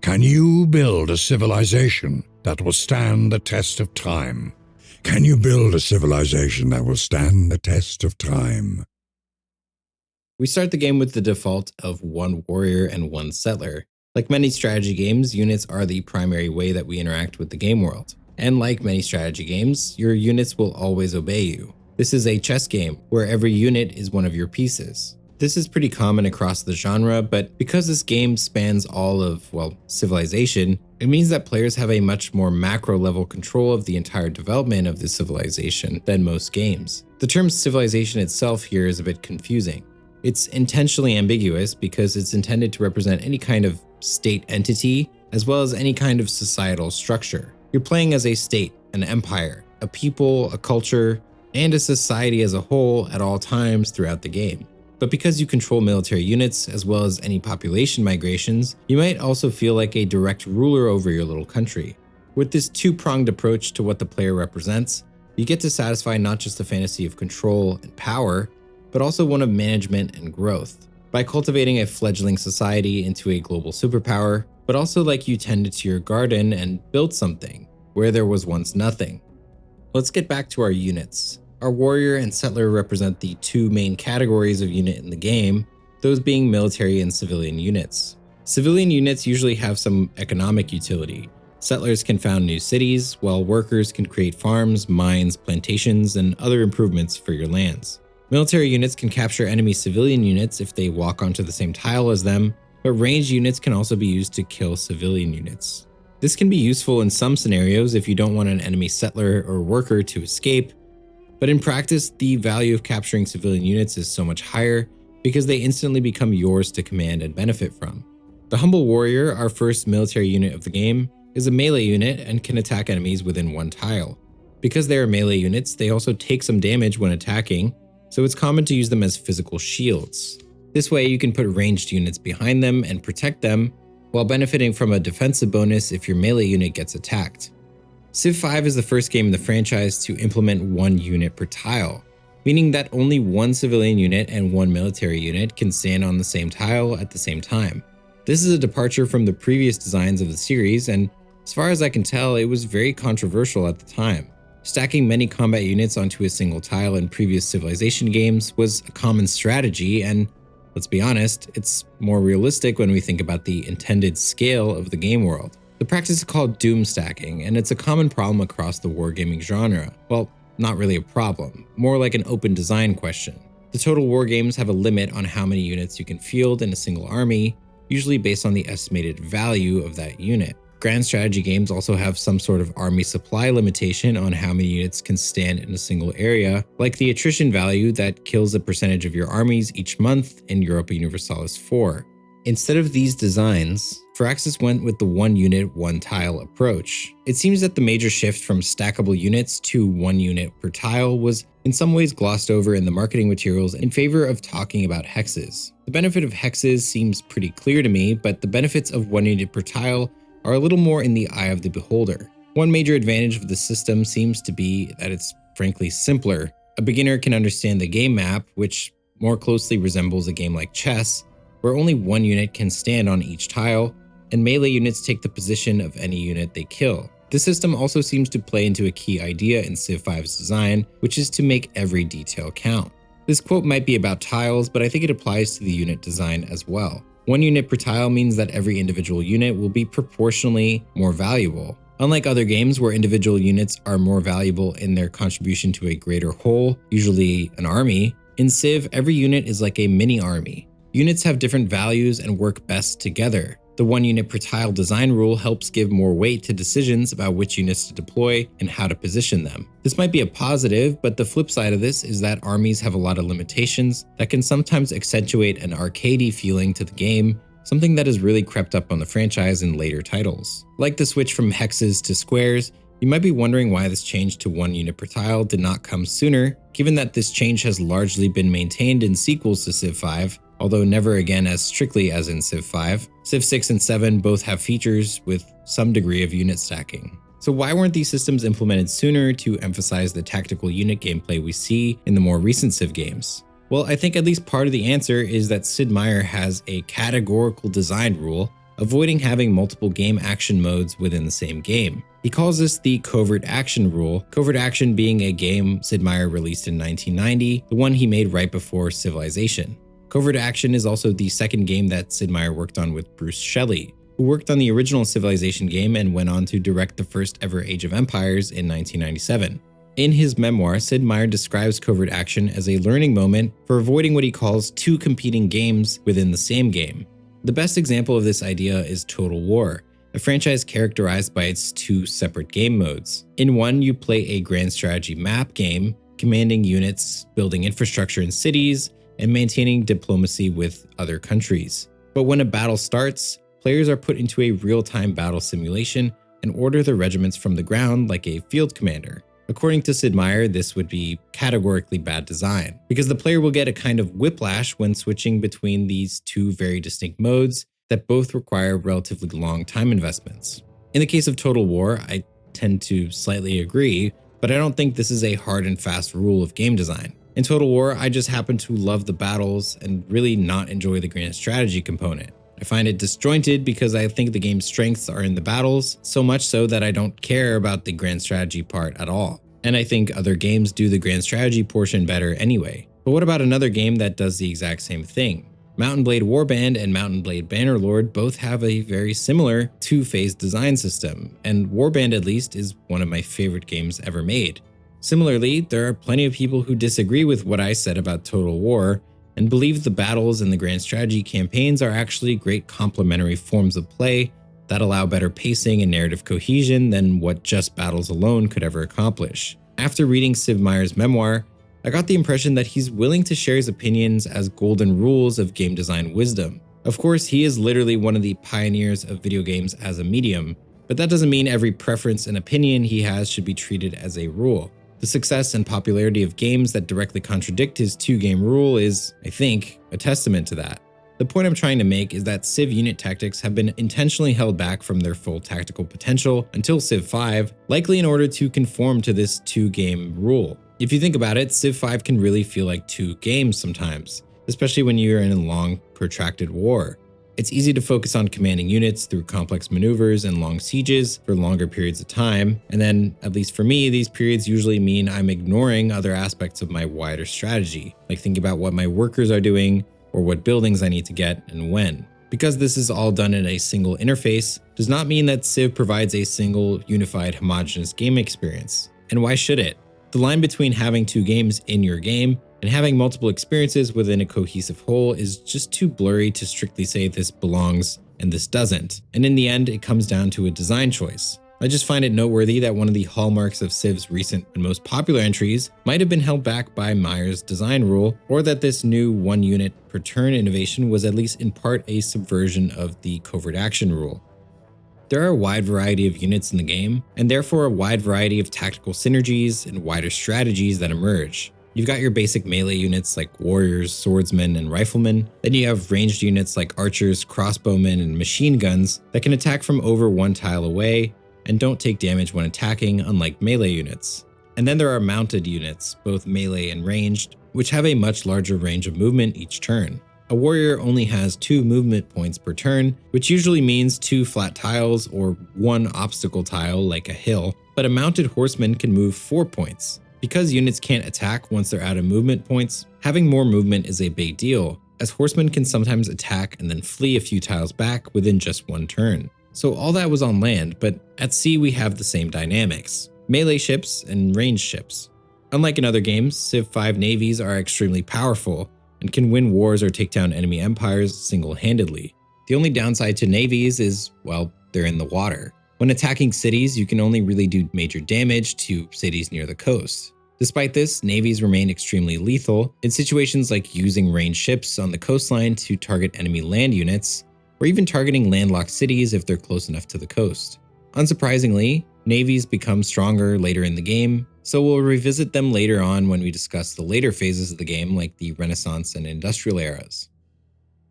Can you build a civilization that will stand the test of time? Can you build a civilization that will stand the test of time? We start the game with the default of 1 warrior and 1 settler. Like many strategy games, units are the primary way that we interact with the game world. And like many strategy games, your units will always obey you. This is a chess game where every unit is one of your pieces. This is pretty common across the genre, but because this game spans all of, well, civilization, it means that players have a much more macro level control of the entire development of the civilization than most games. The term civilization itself here is a bit confusing. It's intentionally ambiguous because it's intended to represent any kind of state entity, as well as any kind of societal structure. You're playing as a state, an empire, a people, a culture, and a society as a whole at all times throughout the game. But because you control military units as well as any population migrations, you might also feel like a direct ruler over your little country. With this two-pronged approach to what the player represents, you get to satisfy not just the fantasy of control and power, but also one of management and growth, by cultivating a fledgling society into a global superpower, but also like you tended to your garden and built something where there was once nothing. Let's get back to our units. Our warrior and settler represent the two main categories of unit in the game, those being military and civilian units. Civilian units usually have some economic utility. Settlers can found new cities, while workers can create farms, mines, plantations, and other improvements for your lands. Military units can capture enemy civilian units if they walk onto the same tile as them, but ranged units can also be used to kill civilian units. This can be useful in some scenarios if you don't want an enemy settler or worker to escape, but in practice, the value of capturing civilian units is so much higher because they instantly become yours to command and benefit from. The Humble Warrior, our first military unit of the game, is a melee unit and can attack enemies within one tile. Because they are melee units, they also take some damage when attacking, so it's common to use them as physical shields. This way you can put ranged units behind them and protect them, while benefiting from a defensive bonus if your melee unit gets attacked. Civ V is the first game in the franchise to implement one unit per tile, meaning that only one civilian unit and one military unit can stand on the same tile at the same time. This is a departure from the previous designs of the series, and as far as I can tell, it was very controversial at the time. Stacking many combat units onto a single tile in previous Civilization games was a common strategy, and let's be honest, it's more realistic when we think about the intended scale of the game world. The practice is called doom stacking, and it's a common problem across the wargaming genre. Well, not really a problem, more like an open design question. The Total War games have a limit on how many units you can field in a single army, usually based on the estimated value of that unit. Grand strategy games also have some sort of army supply limitation on how many units can stand in a single area, like the attrition value that kills a percentage of your armies each month in Europa Universalis 4. Instead of these designs, Firaxis went with the one unit, one tile approach. It seems that the major shift from stackable units to one unit per tile was in some ways glossed over in the marketing materials in favor of talking about hexes. The benefit of hexes seems pretty clear to me, but the benefits of one unit per tile are a little more in the eye of the beholder. One major advantage of the system seems to be that it's frankly simpler. A beginner can understand the game map, which more closely resembles a game like chess, where only one unit can stand on each tile, and melee units take the position of any unit they kill. This system also seems to play into a key idea in Civ V's design, which is to make every detail count. This quote might be about tiles, but I think it applies to the unit design as well. One unit per tile means that every individual unit will be proportionally more valuable. Unlike other games where individual units are more valuable in their contribution to a greater whole, usually an army, in Civ, every unit is like a mini army. Units have different values and work best together. The one unit per tile design rule helps give more weight to decisions about which units to deploy and how to position them. This might be a positive, but the flip side of this is that armies have a lot of limitations that can sometimes accentuate an arcadey feeling to the game, something that has really crept up on the franchise in later titles. Like the switch from hexes to squares, you might be wondering why this change to one unit per tile did not come sooner, given that this change has largely been maintained in sequels to Civ V, although never again as strictly as in Civ V. Civ 6 and 7 both have features with some degree of unit stacking. So why weren't these systems implemented sooner to emphasize the tactical unit gameplay we see in the more recent Civ games? Well, I think at least part of the answer is that Sid Meier has a categorical design rule, avoiding having multiple game action modes within the same game. He calls this the Covert Action rule, Covert Action being a game Sid Meier released in 1990, the one he made right before Civilization. Covert Action is also the second game that Sid Meier worked on with Bruce Shelley, who worked on the original Civilization game and went on to direct the first ever Age of Empires in 1997. In his memoir, Sid Meier describes Covert Action as a learning moment for avoiding what he calls two competing games within the same game. The best example of this idea is Total War, a franchise characterized by its two separate game modes. In one, you play a grand strategy map game, commanding units, building infrastructure in cities, and maintaining diplomacy with other countries. But when a battle starts, players are put into a real-time battle simulation and order the regiments from the ground like a field commander. According to Sid Meier, this would be categorically bad design, because the player will get a kind of whiplash when switching between these two very distinct modes that both require relatively long time investments. In the case of Total War, I tend to slightly agree, but I don't think this is a hard and fast rule of game design. In Total War, I just happen to love the battles and really not enjoy the grand strategy component. I find it disjointed because I think the game's strengths are in the battles, so much so that I don't care about the grand strategy part at all. And I think other games do the grand strategy portion better anyway. But what about another game that does the exact same thing? Mount & Blade Warband and Mount & Blade Bannerlord both have a very similar two-phase design system, and Warband at least is one of my favorite games ever made. Similarly, there are plenty of people who disagree with what I said about Total War and believe the battles and the grand strategy campaigns are actually great complementary forms of play that allow better pacing and narrative cohesion than what just battles alone could ever accomplish. After reading Sid Meier's memoir, I got the impression that he's willing to share his opinions as golden rules of game design wisdom. Of course, he is literally one of the pioneers of video games as a medium, but that doesn't mean every preference and opinion he has should be treated as a rule. The success and popularity of games that directly contradict his 2-game rule is, I think, a testament to that. The point I'm trying to make is that Civ unit tactics have been intentionally held back from their full tactical potential until Civ V, likely in order to conform to this 2-game rule. If you think about it, Civ V can really feel like 2 games sometimes, especially when you're in a long, protracted war. It's easy to focus on commanding units through complex maneuvers and long sieges for longer periods of time, and then, at least for me, these periods usually mean I'm ignoring other aspects of my wider strategy, like thinking about what my workers are doing, or what buildings I need to get and when. Because this is all done in a single interface, does not mean that Civ provides a single, unified, homogeneous game experience. And why should it? The line between having 2 games in your game and having multiple experiences within a cohesive whole is just too blurry to strictly say this belongs and this doesn't. And in the end, it comes down to a design choice. I just find it noteworthy that one of the hallmarks of Civ's recent and most popular entries might have been held back by Meyer's design rule, or that this new 1 unit per turn innovation was at least in part a subversion of the covert action rule. There are a wide variety of units in the game, and therefore a wide variety of tactical synergies and wider strategies that emerge. You've got your basic melee units like warriors, swordsmen, and riflemen. Then you have ranged units like archers, crossbowmen, and machine guns that can attack from over 1 tile away and don't take damage when attacking, unlike melee units. And then there are mounted units, both melee and ranged, which have a much larger range of movement each turn. A warrior only has 2 movement points per turn, which usually means 2 flat tiles or 1 obstacle tile like a hill, but a mounted horseman can move 4 points. Because units can't attack once they're out of movement points, having more movement is a big deal, as horsemen can sometimes attack and then flee a few tiles back within just 1 turn. So all that was on land, but at sea we have the same dynamics: melee ships and ranged ships. Unlike in other games, Civ V navies are extremely powerful and can win wars or take down enemy empires single-handedly. The only downside to navies is, well, they're in the water. When attacking cities, you can only really do major damage to cities near the coast. Despite this, navies remain extremely lethal in situations like using ranged ships on the coastline to target enemy land units, or even targeting landlocked cities if they're close enough to the coast. Unsurprisingly, navies become stronger later in the game, so we'll revisit them later on when we discuss the later phases of the game like the Renaissance and Industrial eras.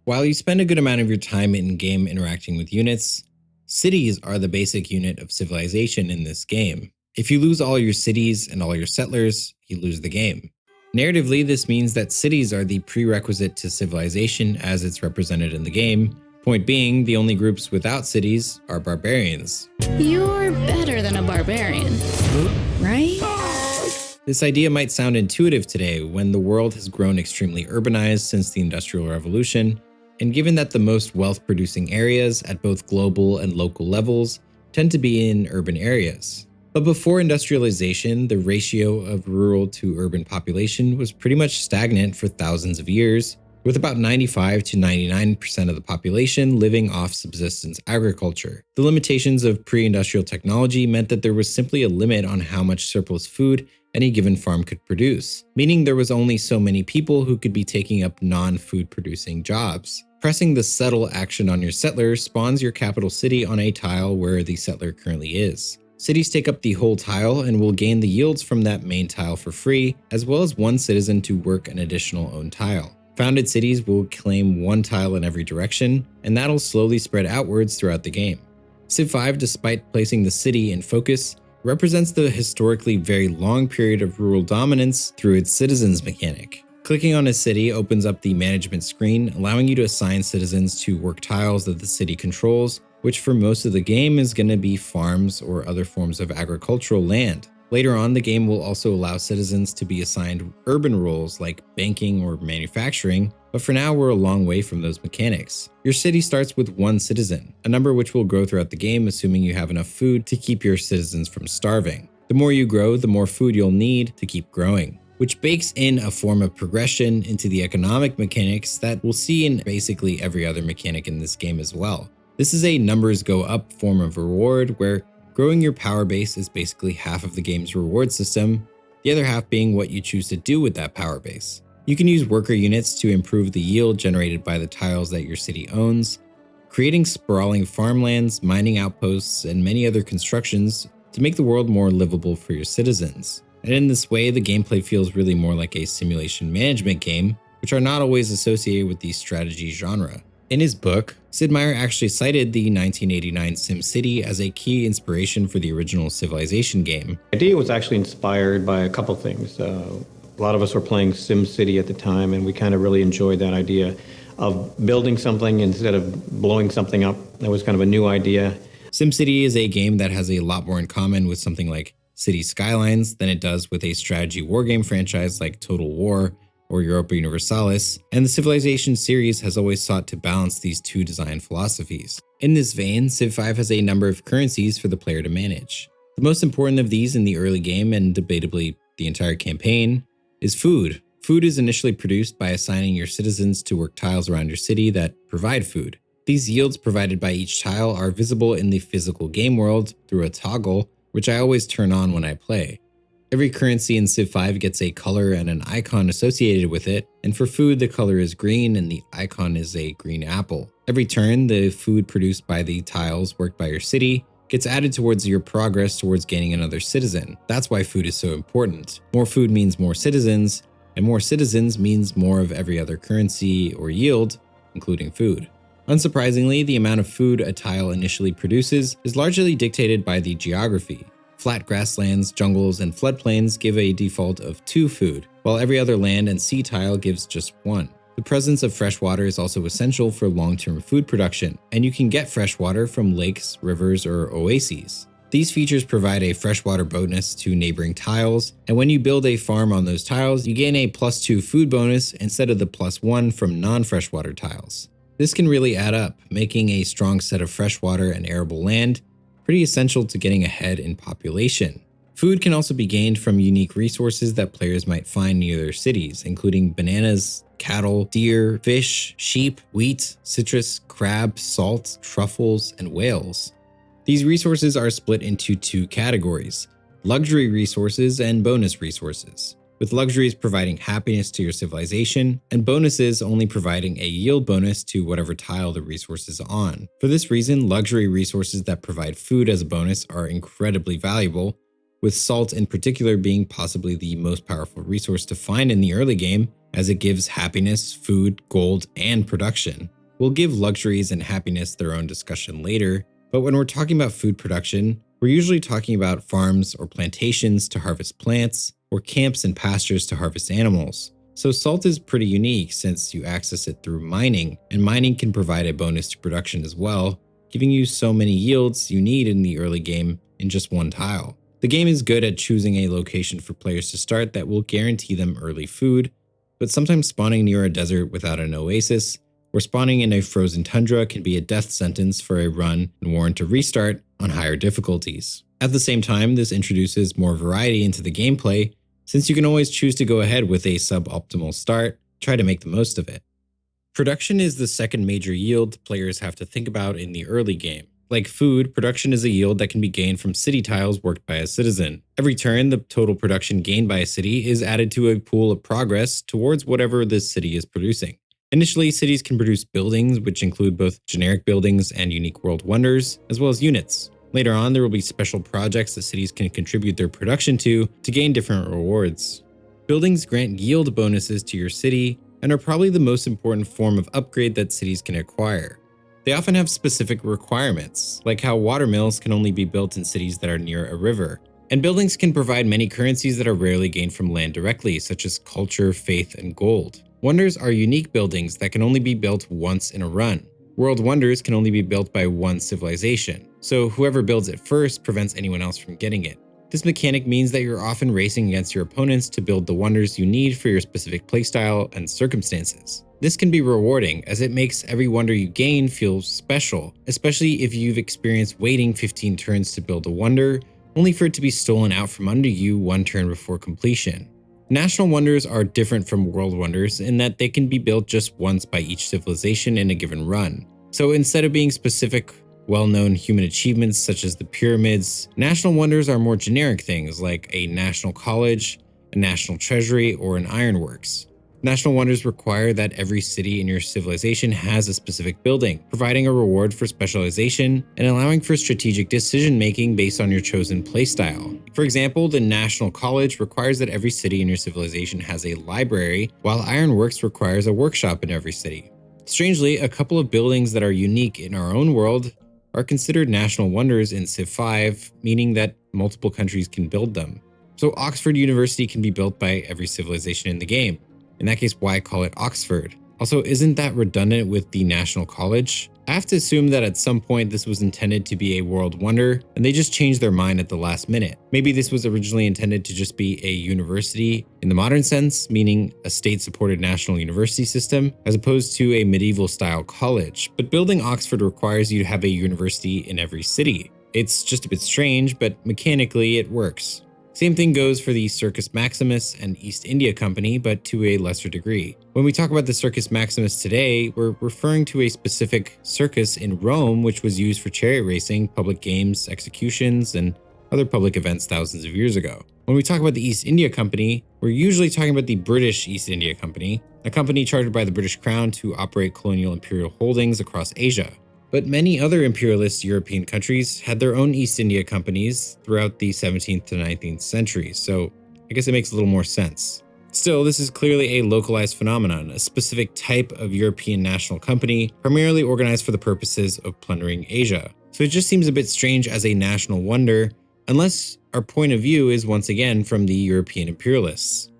While you spend a good amount of your time in-game interacting with units, cities are the basic unit of civilization in this game. If you lose all your cities and all your settlers, you lose the game. Narratively, this means that cities are the prerequisite to civilization as it's represented in the game. Point being, the only groups without cities are barbarians. You're better than a barbarian, right? This idea might sound intuitive today when the world has grown extremely urbanized since the Industrial Revolution, and given that the most wealth-producing areas at both global and local levels tend to be in urban areas. But before industrialization, the ratio of rural to urban population was pretty much stagnant for thousands of years, with about 95 to 99% of the population living off subsistence agriculture. The limitations of pre-industrial technology meant that there was simply a limit on how much surplus food any given farm could produce, meaning there was only so many people who could be taking up non-food producing jobs. Pressing the settle action on your settler spawns your capital city on a tile where the settler currently is. Cities take up the whole tile and will gain the yields from that main tile for free, as well as 1 citizen to work an additional owned tile. Founded cities will claim 1 tile in every direction, and that'll slowly spread outwards throughout the game. Civ V, despite placing the city in focus, represents the historically very long period of rural dominance through its citizens mechanic. Clicking on a city opens up the management screen, allowing you to assign citizens to work tiles that the city controls, which for most of the game is going to be farms or other forms of agricultural land. Later on, the game will also allow citizens to be assigned urban roles like banking or manufacturing, but for now we're a long way from those mechanics. Your city starts with 1 citizen, a number which will grow throughout the game assuming you have enough food to keep your citizens from starving. The more you grow, the more food you'll need to keep growing, which bakes in a form of progression into the economic mechanics that we'll see in basically every other mechanic in this game as well. This is a numbers go up form of reward where growing your power base is basically half of the game's reward system, the other half being what you choose to do with that power base. You can use worker units to improve the yield generated by the tiles that your city owns, creating sprawling farmlands, mining outposts, and many other constructions to make the world more livable for your citizens. And in this way, the gameplay feels really more like a simulation management game, which are not always associated with the strategy genre. In his book, Sid Meier actually cited the 1989 SimCity as a key inspiration for the original Civilization game. The idea was actually inspired by a couple things. A lot of us were playing SimCity at the time, and we kind of really enjoyed that idea of building something instead of blowing something up. That was kind of a new idea. SimCity is a game that has a lot more in common with something like City Skylines than it does with a strategy wargame franchise like Total War or Europa Universalis, and the Civilization series has always sought to balance these two design philosophies. In this vein, Civ V has a number of currencies for the player to manage. The most important of these in the early game, and debatably the entire campaign, is food. Food is initially produced by assigning your citizens to work tiles around your city that provide food. These yields provided by each tile are visible in the physical game world through a toggle, which I always turn on when I play. Every currency in Civ V gets a color and an icon associated with it, and for food the color is green and the icon is a green apple. Every turn, the food produced by the tiles worked by your city gets added towards your progress towards gaining another citizen. That's why food is so important. More food means more citizens, and more citizens means more of every other currency or yield, including food. Unsurprisingly, the amount of food a tile initially produces is largely dictated by the geography. Flat grasslands, jungles, and floodplains give a default of 2 food, while every other land and sea tile gives just 1. The presence of fresh water is also essential for long-term food production, and you can get fresh water from lakes, rivers, or oases. These features provide a freshwater bonus to neighboring tiles, and when you build a farm on those tiles, you gain a +2 food bonus instead of the +1 from non-freshwater tiles. This can really add up, making a strong set of freshwater and arable land pretty essential to getting ahead in population. Food can also be gained from unique resources that players might find near their cities, including bananas, cattle, deer, fish, sheep, wheat, citrus, crab, salt, truffles, and whales. These resources are split into 2 categories: luxury resources and bonus resources, with luxuries providing happiness to your civilization, and bonuses only providing a yield bonus to whatever tile the resource is on. For this reason, luxury resources that provide food as a bonus are incredibly valuable, with salt in particular being possibly the most powerful resource to find in the early game, as it gives happiness, food, gold, and production. We'll give luxuries and happiness their own discussion later, but when we're talking about food production, we're usually talking about farms or plantations to harvest plants, or camps and pastures to harvest animals. So salt is pretty unique since you access it through mining, and mining can provide a bonus to production as well, giving you so many yields you need in the early game in just 1 tile. The game is good at choosing a location for players to start that will guarantee them early food, but sometimes spawning near a desert without an oasis, or spawning in a frozen tundra can be a death sentence for a run and warrant a restart on higher difficulties. At the same time, this introduces more variety into the gameplay, since you can always choose to go ahead with a suboptimal start, try to make the most of it. Production is the second major yield players have to think about in the early game. Like food, production is a yield that can be gained from city tiles worked by a citizen. Every turn, the total production gained by a city is added to a pool of progress towards whatever this city is producing. Initially, cities can produce buildings, which include both generic buildings and unique world wonders, as well as units. Later on, there will be special projects that cities can contribute their production to gain different rewards. Buildings grant yield bonuses to your city and are probably the most important form of upgrade that cities can acquire. They often have specific requirements, like how water mills can only be built in cities that are near a river. And buildings can provide many currencies that are rarely gained from land directly, such as culture, faith, and gold. Wonders are unique buildings that can only be built once in a run. World wonders can only be built by one civilization, so whoever builds it first prevents anyone else from getting it. This mechanic means that you're often racing against your opponents to build the wonders you need for your specific playstyle and circumstances. This can be rewarding, as it makes every wonder you gain feel special, especially if you've experienced waiting 15 turns to build a wonder, only for it to be stolen out from under you 1 turn before completion. National wonders are different from world wonders in that they can be built just once by each civilization in a given run. So instead of being specific, well-known human achievements such as the pyramids, national wonders are more generic things like a national college, a national treasury, or an ironworks. National wonders require that every city in your civilization has a specific building, providing a reward for specialization and allowing for strategic decision-making based on your chosen playstyle. For example, the National College requires that every city in your civilization has a library, while Ironworks requires a workshop in every city. Strangely, a couple of buildings that are unique in our own world are considered national wonders in Civ V, meaning that multiple countries can build them. So Oxford University can be built by every civilization in the game. In that case, why call it Oxford? Also, isn't that redundant with the National College? I have to assume that at some point this was intended to be a world wonder, and they just changed their mind at the last minute. Maybe this was originally intended to just be a university in the modern sense, meaning a state-supported national university system, as opposed to a medieval-style college. But building Oxford requires you to have a university in every city. It's just a bit strange, but mechanically it works. Same thing goes for the Circus Maximus and East India Company, but to a lesser degree. When we talk about the Circus Maximus today, we're referring to a specific circus in Rome, which was used for chariot racing, public games, executions, and other public events thousands of years ago. When we talk about the East India Company, we're usually talking about the British East India Company, a company chartered by the British Crown to operate colonial imperial holdings across Asia. But many other imperialist European countries had their own East India companies throughout the 17th to 19th centuries, so I guess it makes a little more sense. Still, this is clearly a localized phenomenon, a specific type of European national company, primarily organized for the purposes of plundering Asia. So it just seems a bit strange as a national wonder, unless our point of view is once again from the European imperialists.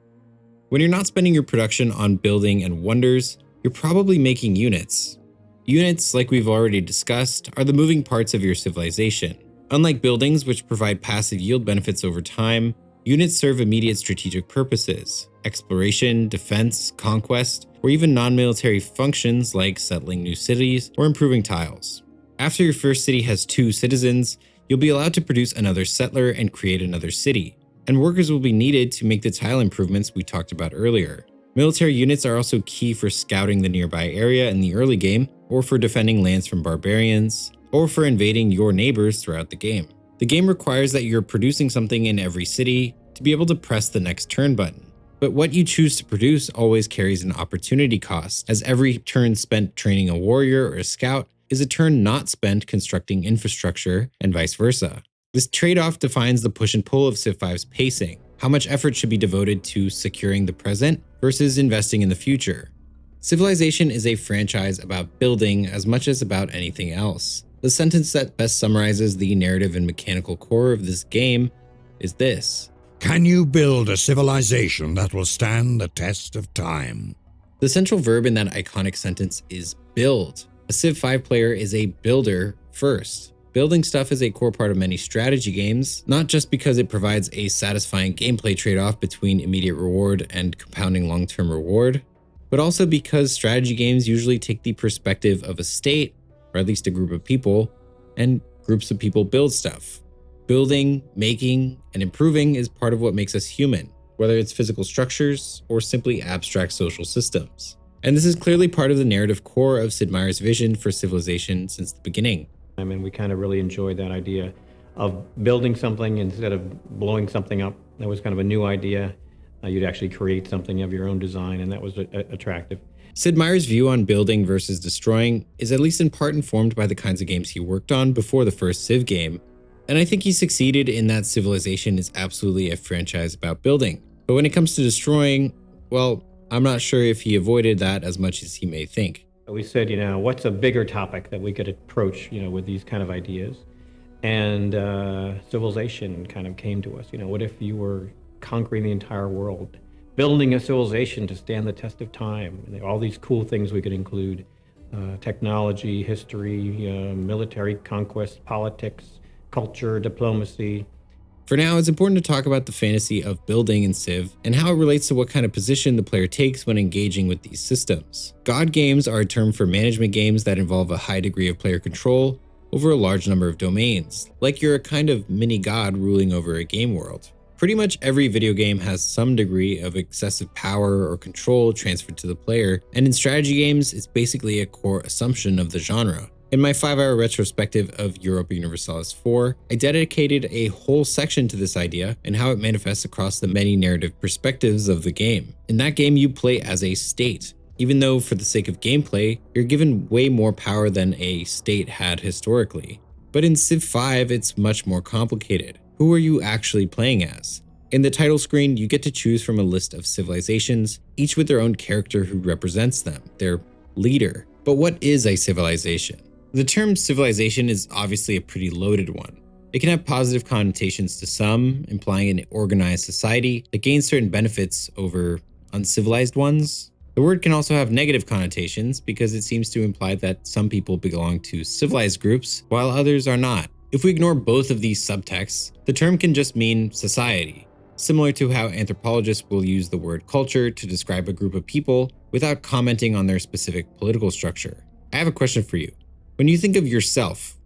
When you're not spending your production on building and wonders, you're probably making units. Units, like we've already discussed, are the moving parts of your civilization. Unlike buildings, which provide passive yield benefits over time, units serve immediate strategic purposes: exploration, defense, conquest, or even non-military functions like settling new cities or improving tiles. After your first city has 2 citizens, you'll be allowed to produce another settler and create another city, and workers will be needed to make the tile improvements we talked about earlier. Military units are also key for scouting the nearby area in the early game, or for defending lands from barbarians, or for invading your neighbors throughout the game. The game requires that you're producing something in every city to be able to press the next turn button. But what you choose to produce always carries an opportunity cost, as every turn spent training a warrior or a scout is a turn not spent constructing infrastructure, and vice versa. This trade-off defines the push and pull of Civ V's pacing. How much effort should be devoted to securing the present versus investing in the future? Civilization is a franchise about building as much as about anything else. The sentence that best summarizes the narrative and mechanical core of this game is this: Can you build a civilization that will stand the test of time? The central verb in that iconic sentence is build. A Civ V player is a builder first. Building stuff is a core part of many strategy games, not just because it provides a satisfying gameplay trade-off between immediate reward and compounding long-term reward, but also because strategy games usually take the perspective of a state, or at least a group of people, and groups of people build stuff. Building, making, and improving is part of what makes us human, whether it's physical structures or simply abstract social systems. And this is clearly part of the narrative core of Sid Meier's vision for Civilization since the beginning. I mean, we kind of really enjoyed that idea of building something instead of blowing something up. That was kind of a new idea. You'd actually create something of your own design, and that was attractive. Sid Meier's view on building versus destroying is at least in part informed by the kinds of games he worked on before the first Civ game, and I think he succeeded in that Civilization is absolutely a franchise about building. But when it comes to destroying, well, I'm not sure if he avoided that as much as he may think. We said, what's a bigger topic that we could approach, with these kind of ideas? And civilization kind of came to us. What if you were conquering the entire world, building a civilization to stand the test of time? And all these cool things we could include: technology, history, military conquest, politics, culture, diplomacy. For now, it's important to talk about the fantasy of building in Civ and how it relates to what kind of position the player takes when engaging with these systems. God games are a term for management games that involve a high degree of player control over a large number of domains, like you're a kind of mini-god ruling over a game world. Pretty much every video game has some degree of excessive power or control transferred to the player, and in strategy games, it's basically a core assumption of the genre. In my 5-hour retrospective of Europa Universalis 4, I dedicated a whole section to this idea and how it manifests across the many narrative perspectives of the game. In that game, you play as a state, even though for the sake of gameplay, you're given way more power than a state had historically. But in Civ V, it's much more complicated. Who are you actually playing as? In the title screen, you get to choose from a list of civilizations, each with their own character who represents them, their leader. But what is a civilization? The term civilization is obviously a pretty loaded one. It can have positive connotations to some, implying an organized society that gains certain benefits over uncivilized ones. The word can also have negative connotations because it seems to imply that some people belong to civilized groups while others are not. If we ignore both of these subtexts, the term can just mean society, similar to how anthropologists will use the word culture to describe a group of people without commenting on their specific political structure. I have a question for you. When you think of yourself,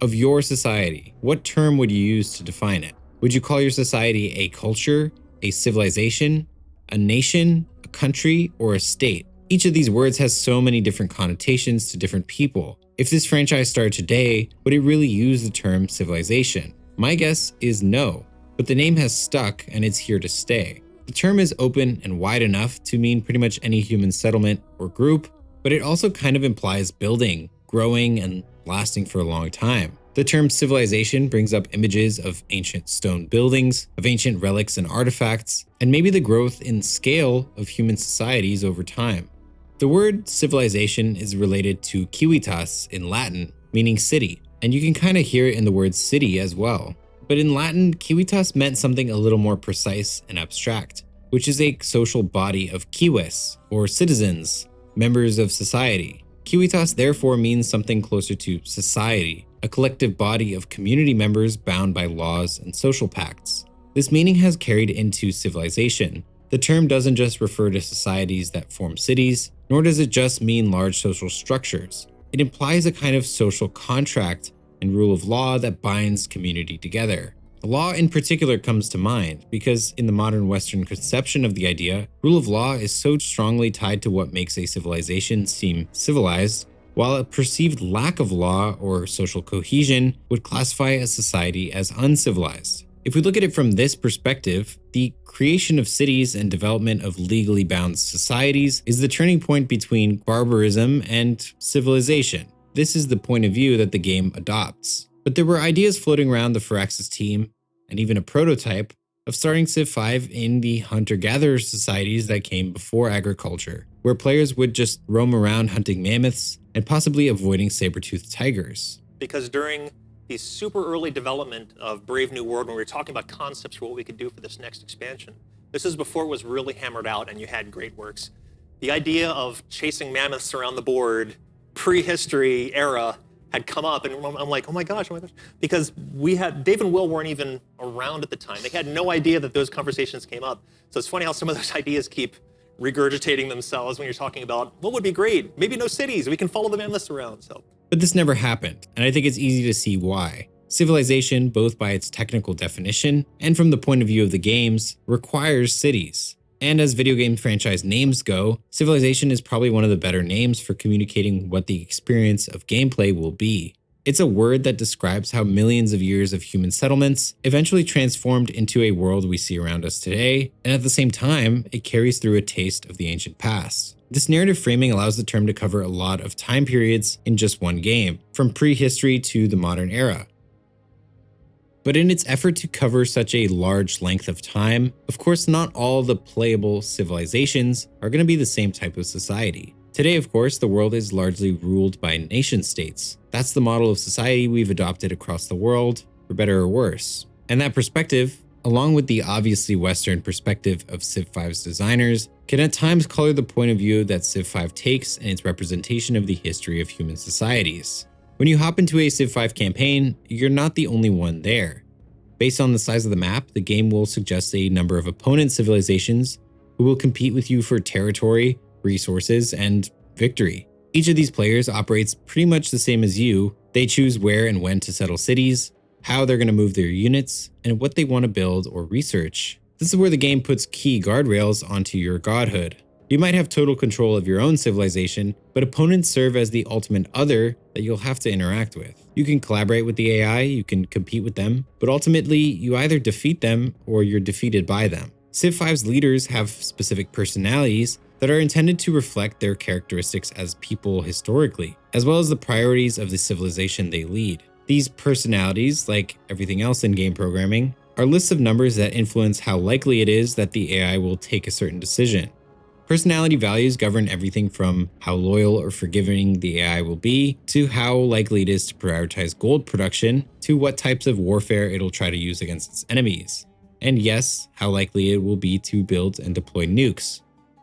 of your society, what term would you use to define it? Would you call your society a culture, a civilization, a nation, a country, or a state? Each of these words has so many different connotations to different people. If this franchise started today, would it really use the term civilization? My guess is no, but the name has stuck and it's here to stay. The term is open and wide enough to mean pretty much any human settlement or group, but it also kind of implies building, growing, and lasting for a long time. The term civilization brings up images of ancient stone buildings, of ancient relics and artifacts, and maybe the growth in scale of human societies over time. The word civilization is related to civitas in Latin, meaning city, and you can kind of hear it in the word city as well. But in Latin, civitas meant something a little more precise and abstract, which is a social body of cives, or citizens, members of society. Civitas therefore means something closer to society, a collective body of community members bound by laws and social pacts. This meaning has carried into civilization. The term doesn't just refer to societies that form cities, nor does it just mean large social structures. It implies a kind of social contract and rule of law that binds community together. The law in particular comes to mind because in the modern Western conception of the idea, rule of law is so strongly tied to what makes a civilization seem civilized, while a perceived lack of law or social cohesion would classify a society as uncivilized. If we look at it from this perspective, the creation of cities and development of legally bound societies is the turning point between barbarism and civilization. This is the point of view that the game adopts. But there were ideas floating around the Firaxis team, and even a prototype, of starting Civ V in the hunter-gatherer societies that came before agriculture, where players would just roam around hunting mammoths and possibly avoiding saber-toothed tigers. Because during the super early development of Brave New World, when we were talking about concepts for what we could do for this next expansion, this is before it was really hammered out and you had great works. The idea of chasing mammoths around the board, prehistory era, had come up, and I'm like, oh my gosh, because Dave and Will weren't even around at the time. They had no idea that those conversations came up. So it's funny how some of those ideas keep regurgitating themselves when you're talking about what would be great. Maybe no cities, we can follow the mammoths around. But this never happened, and I think it's easy to see why. Civilization, both by its technical definition and from the point of view of the games, requires cities. And as video game franchise names go, Civilization is probably one of the better names for communicating what the experience of gameplay will be. It's a word that describes how millions of years of human settlements eventually transformed into a world we see around us today, and at the same time, it carries through a taste of the ancient past. This narrative framing allows the term to cover a lot of time periods in just one game, from prehistory to the modern era. But in its effort to cover such a large length of time, of course not all the playable civilizations are going to be the same type of society. Today, of course, the world is largely ruled by nation-states. That's the model of society we've adopted across the world, for better or worse. And that perspective, along with the obviously Western perspective of Civ V's designers, can at times color the point of view that Civ V takes in its representation of the history of human societies. When you hop into a Civ V campaign, you're not the only one there. Based on the size of the map, the game will suggest a number of opponent civilizations who will compete with you for territory, resources, and victory. Each of these players operates pretty much the same as you. They choose where and when to settle cities, how they're going to move their units, and what they want to build or research. This is where the game puts key guardrails onto your godhood. You might have total control of your own civilization, but opponents serve as the ultimate other that you'll have to interact with. You can collaborate with the AI, you can compete with them, but ultimately you either defeat them or you're defeated by them. Civ V's leaders have specific personalities that are intended to reflect their characteristics as people historically, as well as the priorities of the civilization they lead. These personalities, like everything else in game programming, are lists of numbers that influence how likely it is that the AI will take a certain decision. Personality values govern everything from how loyal or forgiving the AI will be, to how likely it is to prioritize gold production, to what types of warfare it'll try to use against its enemies. And yes, how likely it will be to build and deploy nukes.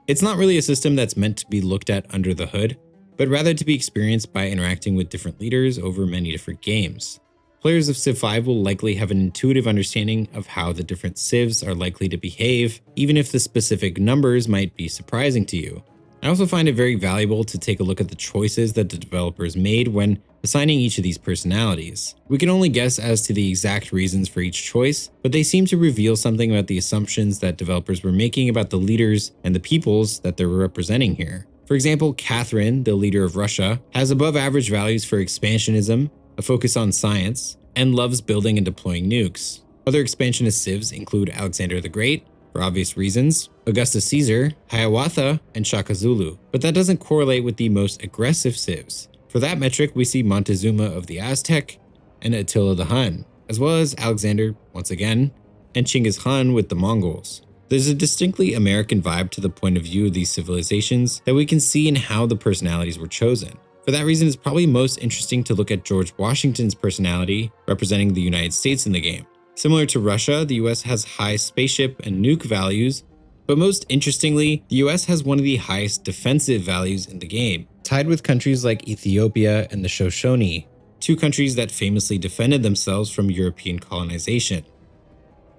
It's not really a system that's meant to be looked at under the hood, but rather to be experienced by interacting with different leaders over many different games. Players of Civ V will likely have an intuitive understanding of how the different civs are likely to behave, even if the specific numbers might be surprising to you. I also find it very valuable to take a look at the choices that the developers made when assigning each of these personalities. We can only guess as to the exact reasons for each choice, but they seem to reveal something about the assumptions that developers were making about the leaders and the peoples that they're representing here. For example, Catherine, the leader of Russia, has above average values for expansionism, a focus on science, and loves building and deploying nukes. Other expansionist civs include Alexander the Great, for obvious reasons, Augustus Caesar, Hiawatha, and Shaka Zulu, but that doesn't correlate with the most aggressive civs. For that metric, we see Montezuma of the Aztec and Attila the Hun, as well as Alexander, once again, and Chinggis Khan with the Mongols. There's a distinctly American vibe to the point of view of these civilizations that we can see in how the personalities were chosen. For that reason, it's probably most interesting to look at George Washington's personality representing the United States in the game. Similar to Russia, the US has high spaceship and nuke values, but most interestingly, the US has one of the highest defensive values in the game, tied with countries like Ethiopia and the Shoshone, two countries that famously defended themselves from European colonization.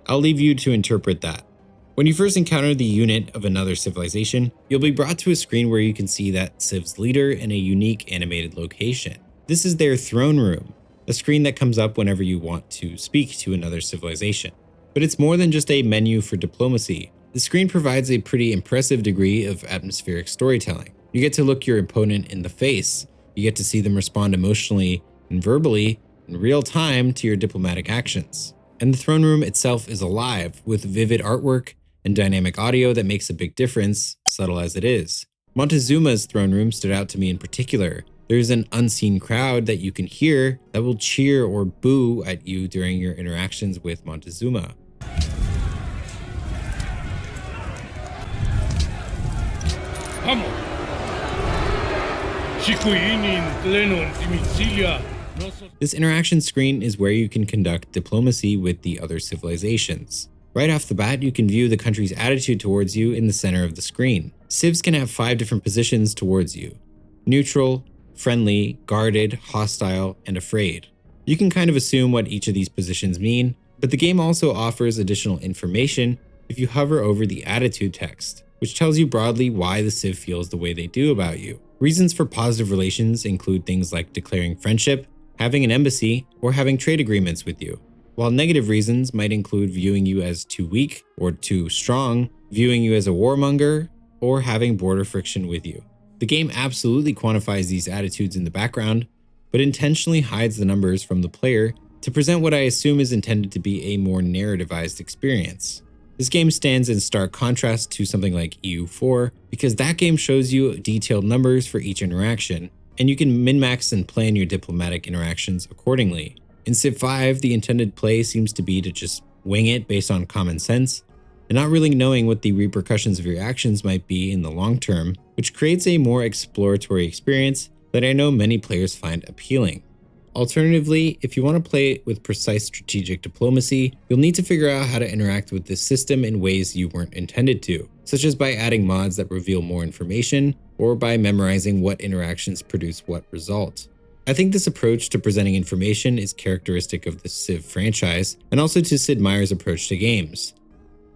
I'll leave you to interpret that. When you first encounter the unit of another civilization, you'll be brought to a screen where you can see that civ's leader in a unique animated location. This is their throne room, a screen that comes up whenever you want to speak to another civilization. But it's more than just a menu for diplomacy. The screen provides a pretty impressive degree of atmospheric storytelling. You get to look your opponent in the face, you get to see them respond emotionally and verbally in real time to your diplomatic actions. And the throne room itself is alive with vivid artwork and dynamic audio that makes a big difference, subtle as it is. Montezuma's throne room stood out to me in particular. There's an unseen crowd that you can hear that will cheer or boo at you during your interactions with Montezuma. This interaction screen is where you can conduct diplomacy with the other civilizations. Right off the bat, you can view the country's attitude towards you in the center of the screen. Civs can have 5 different positions towards you: neutral, friendly, guarded, hostile, and afraid. You can kind of assume what each of these positions mean, but the game also offers additional information if you hover over the attitude text, which tells you broadly why the Civ feels the way they do about you. Reasons for positive relations include things like declaring friendship, having an embassy, or having trade agreements with you. While negative reasons might include viewing you as too weak or too strong, viewing you as a warmonger, or having border friction with you. The game absolutely quantifies these attitudes in the background, but intentionally hides the numbers from the player to present what I assume is intended to be a more narrativized experience. This game stands in stark contrast to something like EU4 because that game shows you detailed numbers for each interaction, and you can min-max and plan your diplomatic interactions accordingly. In Civ V, the intended play seems to be to just wing it based on common sense, and not really knowing what the repercussions of your actions might be in the long term, which creates a more exploratory experience that I know many players find appealing. Alternatively, if you want to play with precise strategic diplomacy, you'll need to figure out how to interact with this system in ways you weren't intended to, such as by adding mods that reveal more information, or by memorizing what interactions produce what result. I think this approach to presenting information is characteristic of the Civ franchise, and also to Sid Meier's approach to games.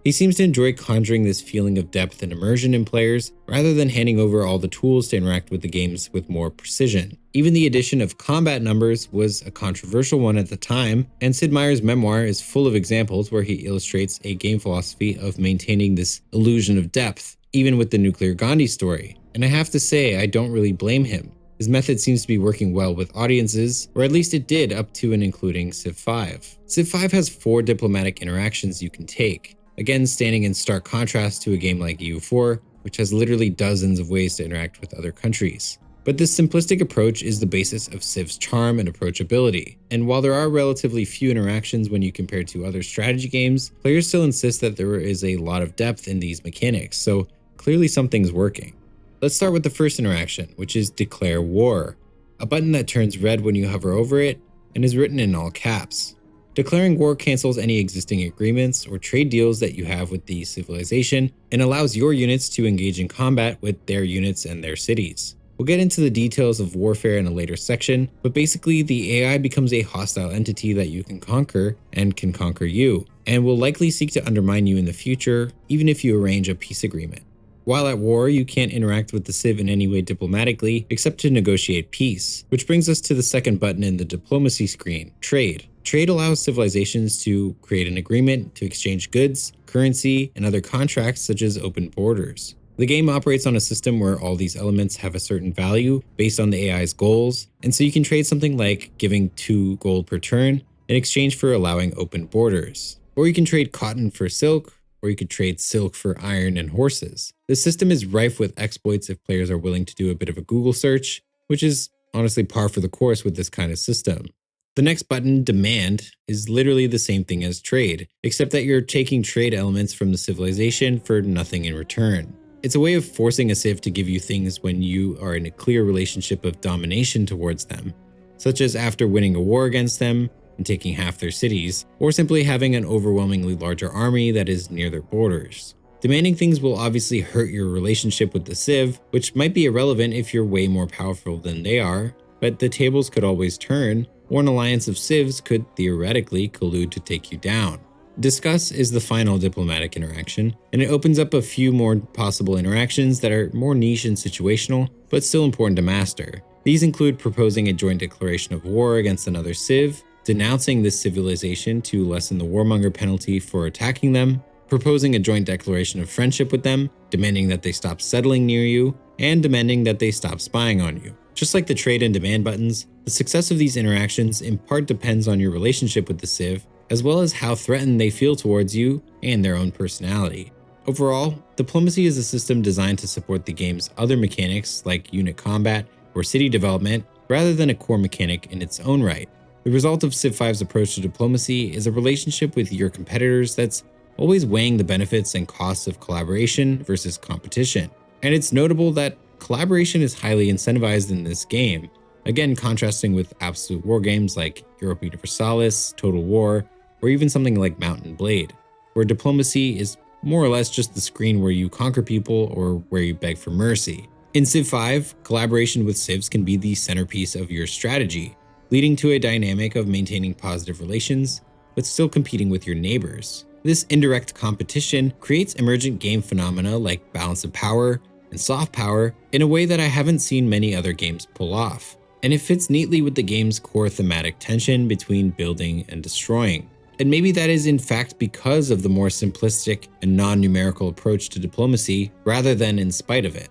He seems to enjoy conjuring this feeling of depth and immersion in players, rather than handing over all the tools to interact with the games with more precision. Even the addition of combat numbers was a controversial one at the time, and Sid Meier's memoir is full of examples where he illustrates a game philosophy of maintaining this illusion of depth, even with the nuclear Gandhi story. And I have to say, I don't really blame him. His method seems to be working well with audiences, or at least it did up to and including Civ V. Civ V has 4 diplomatic interactions you can take, again standing in stark contrast to a game like EU4, which has literally dozens of ways to interact with other countries. But this simplistic approach is the basis of Civ's charm and approachability, and while there are relatively few interactions when you compare to other strategy games, players still insist that there is a lot of depth in these mechanics, so clearly something's working. Let's start with the first interaction, which is Declare War, a button that turns red when you hover over it and is written in all caps. Declaring war cancels any existing agreements or trade deals that you have with the civilization and allows your units to engage in combat with their units and their cities. We'll get into the details of warfare in a later section, but basically the AI becomes a hostile entity that you can conquer and can conquer you, and will likely seek to undermine you in the future, even if you arrange a peace agreement. While at war, you can't interact with the Civ in any way diplomatically except to negotiate peace, which brings us to the second button in the diplomacy screen, Trade. Trade allows civilizations to create an agreement to exchange goods, currency, and other contracts such as open borders. The game operates on a system where all these elements have a certain value based on the AI's goals, and so you can trade something like giving 2 gold per turn in exchange for allowing open borders. Or you can trade cotton for silk, or you could trade silk for iron and horses. The system is rife with exploits if players are willing to do a bit of a Google search, which is honestly par for the course with this kind of system. The next button, Demand, is literally the same thing as Trade, except that you're taking trade elements from the civilization for nothing in return. It's a way of forcing a Civ to give you things when you are in a clear relationship of domination towards them, such as after winning a war against them and taking half their cities, or simply having an overwhelmingly larger army that is near their borders. Demanding things will obviously hurt your relationship with the Civ, which might be irrelevant if you're way more powerful than they are, but the tables could always turn, or an alliance of Civs could theoretically collude to take you down. Discuss is the final diplomatic interaction, and it opens up a few more possible interactions that are more niche and situational, but still important to master. These include proposing a joint declaration of war against another Civ, denouncing this civilization to lessen the warmonger penalty for attacking them, proposing a joint declaration of friendship with them, demanding that they stop settling near you, and demanding that they stop spying on you. Just like the trade and demand buttons, the success of these interactions in part depends on your relationship with the Civ, as well as how threatened they feel towards you and their own personality. Overall, diplomacy is a system designed to support the game's other mechanics like unit combat or city development, rather than a core mechanic in its own right. The result of Civ V's approach to diplomacy is a relationship with your competitors that's always weighing the benefits and costs of collaboration versus competition. And it's notable that collaboration is highly incentivized in this game, again contrasting with absolute war games like Europa Universalis, Total War, or even something like Mount and Blade, where diplomacy is more or less just the screen where you conquer people or where you beg for mercy. In Civ V, collaboration with Civs can be the centerpiece of your strategy, leading to a dynamic of maintaining positive relations, but still competing with your neighbors. This indirect competition creates emergent game phenomena like balance of power and soft power in a way that I haven't seen many other games pull off, and it fits neatly with the game's core thematic tension between building and destroying. And maybe that is in fact because of the more simplistic and non-numerical approach to diplomacy rather than in spite of it.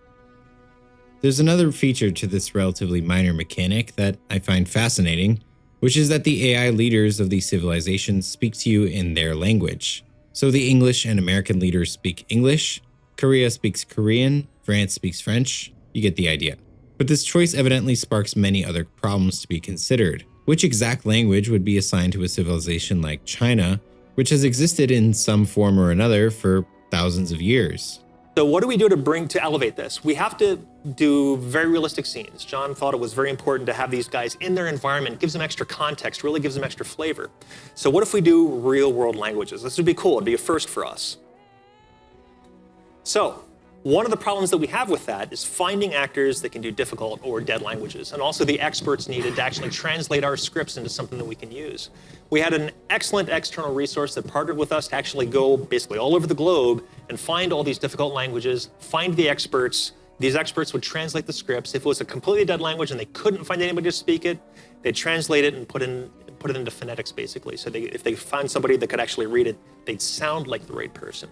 There's another feature to this relatively minor mechanic that I find fascinating, which is that the AI leaders of these civilizations speak to you in their language. So the English and American leaders speak English, Korea speaks Korean, France speaks French, you get the idea. But this choice evidently sparks many other problems to be considered. Which exact language would be assigned to a civilization like China, which has existed in some form or another for thousands of years? So what do we do to elevate this? We have to do very realistic scenes. John thought it was very important to have these guys in their environment, gives them extra context, really gives them extra flavor. So what if we do real world languages? This would be cool, it'd be a first for us. So, one of the problems that we have with that is finding actors that can do difficult or dead languages, and also the experts needed to actually translate our scripts into something that we can use. We had an excellent external resource that partnered with us to actually go basically all over the globe and find all these difficult languages, find the experts. These experts would translate the scripts. If it was a completely dead language and they couldn't find anybody to speak it, they'd translate it and put it into phonetics basically. So if they found somebody that could actually read it, they'd sound like the right person.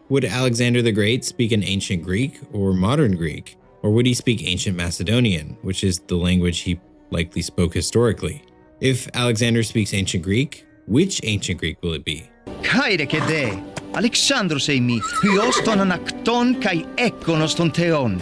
Would Alexander the Great speak an ancient Greek or modern Greek? Or would he speak ancient Macedonian, which is the language he likely spoke historically? If Alexander speaks ancient Greek, which ancient Greek will it be? Kaire ke de, Alexandros eimi, hyoston anakton kai ekonoston theon.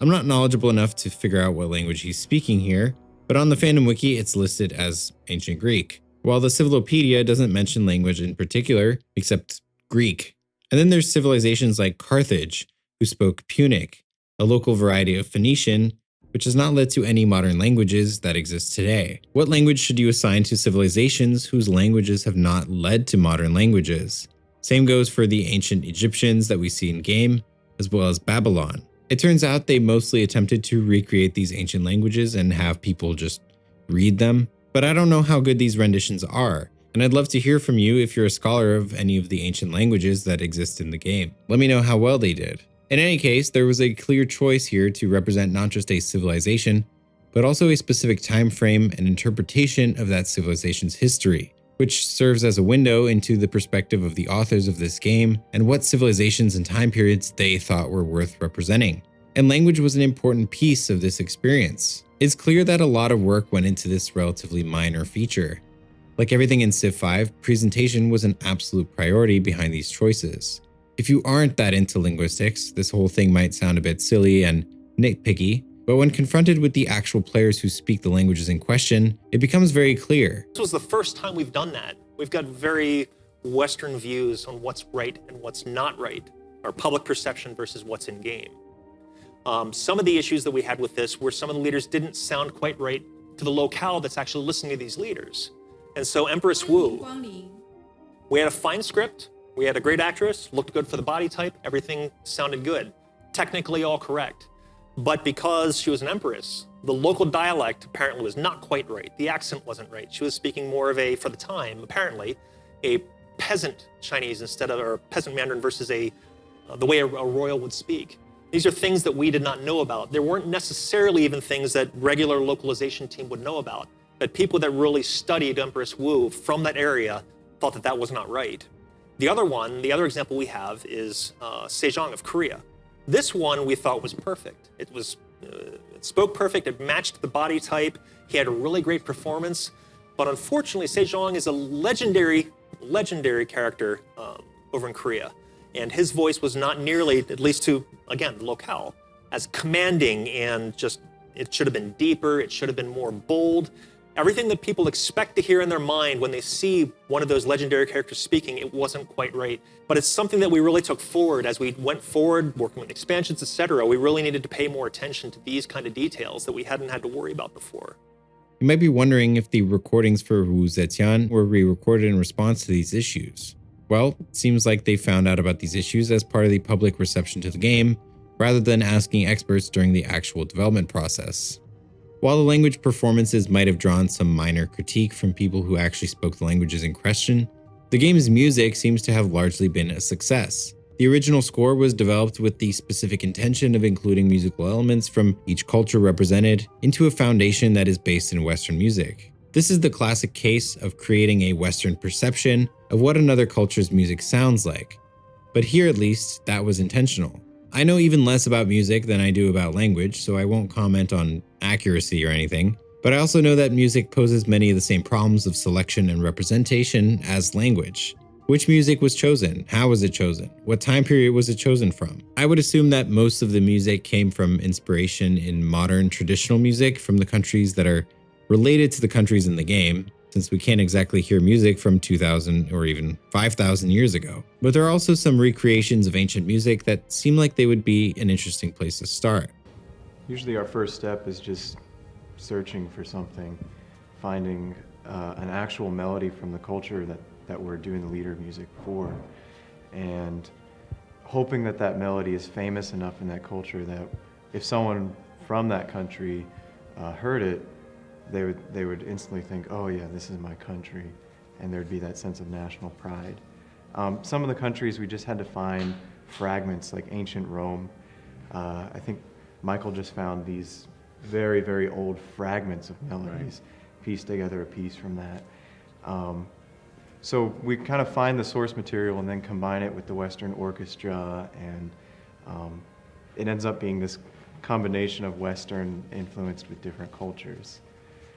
I'm not knowledgeable enough to figure out what language he's speaking here, but on the fandom wiki it's listed as ancient Greek, while the Civilopedia doesn't mention language in particular, except Greek. And then there's civilizations like Carthage, who spoke Punic, a local variety of Phoenician, which has not led to any modern languages that exist today. What language should you assign to civilizations whose languages have not led to modern languages? Same goes for the ancient Egyptians that we see in game, as well as Babylon. It turns out they mostly attempted to recreate these ancient languages and have people just read them, but I don't know how good these renditions are, and I'd love to hear from you if you're a scholar of any of the ancient languages that exist in the game. Let me know how well they did. In any case, there was a clear choice here to represent not just a civilization, but also a specific time frame and interpretation of that civilization's history, which serves as a window into the perspective of the authors of this game and what civilizations and time periods they thought were worth representing. And language was an important piece of this experience. It's clear that a lot of work went into this relatively minor feature. Like everything in Civ V, presentation was an absolute priority behind these choices. If you aren't that into linguistics, this whole thing might sound a bit silly and nitpicky, but when confronted with the actual players who speak the languages in question, it becomes very clear. This was the first time we've done that. We've got very Western views on what's right and what's not right, our public perception versus what's in game. Some of the issues that we had with this were some of the leaders didn't sound quite right to the locale that's actually listening to these leaders. And so Empress Wu, we had a fine script, we had a great actress, looked good for the body type, everything sounded good, technically all correct. But because she was an empress, the local dialect apparently was not quite right. The accent wasn't right. She was speaking more of a, for the time, apparently, a peasant Chinese instead of, or peasant Mandarin versus the way a royal would speak. These are things that we did not know about. There weren't necessarily even things that regular localization team would know about, but people that really studied Empress Wu from that area thought that that was not right. The other example we have is Sejong of Korea. This one we thought was perfect. It spoke perfect, it matched the body type, he had a really great performance, but unfortunately Sejong is a legendary character over in Korea. And his voice was not nearly, at least to, again, the locale, as commanding and just, it should have been deeper, it should have been more bold. Everything that people expect to hear in their mind when they see one of those legendary characters speaking, it wasn't quite right. But it's something that we really took forward as we went forward, working with expansions, etc. We really needed to pay more attention to these kind of details that we hadn't had to worry about before. You might be wondering if the recordings for Wu Zetian were re-recorded in response to these issues. Well, it seems like they found out about these issues as part of the public reception to the game, rather than asking experts during the actual development process. While the language performances might have drawn some minor critique from people who actually spoke the languages in question, the game's music seems to have largely been a success. The original score was developed with the specific intention of including musical elements from each culture represented into a foundation that is based in Western music. This is the classic case of creating a Western perception of what another culture's music sounds like. But here at least, that was intentional. I know even less about music than I do about language, so I won't comment on accuracy or anything, but I also know that music poses many of the same problems of selection and representation as language. Which music was chosen? How was it chosen? What time period was it chosen from? I would assume that most of the music came from inspiration in modern traditional music from the countries that are related to the countries in the game, since we can't exactly hear music from 2,000 or even 5,000 years ago. But there are also some recreations of ancient music that seem like they would be an interesting place to start. Usually our first step is just searching for something, finding an actual melody from the culture that we're doing the leader music for, and hoping that that melody is famous enough in that culture that if someone from that country heard it, they would instantly think, oh yeah, this is my country, and there'd be that sense of national pride. Some of the countries we just had to find fragments, like ancient Rome. I think Michael just found these very, very old fragments of melodies, pieced together a piece from that. So we kind of find the source material and then combine it with the Western orchestra, and it ends up being this combination of Western influenced with different cultures.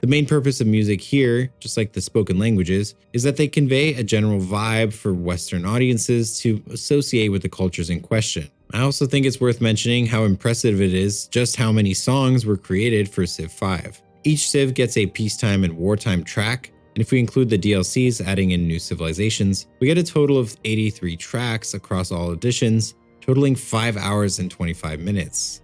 The main purpose of music here, just like the spoken languages, is that they convey a general vibe for Western audiences to associate with the cultures in question. I also think it's worth mentioning how impressive it is just how many songs were created for Civ V. Each Civ gets a peacetime and wartime track, and if we include the DLCs adding in new civilizations, we get a total of 83 tracks across all editions, totaling 5 hours and 25 minutes.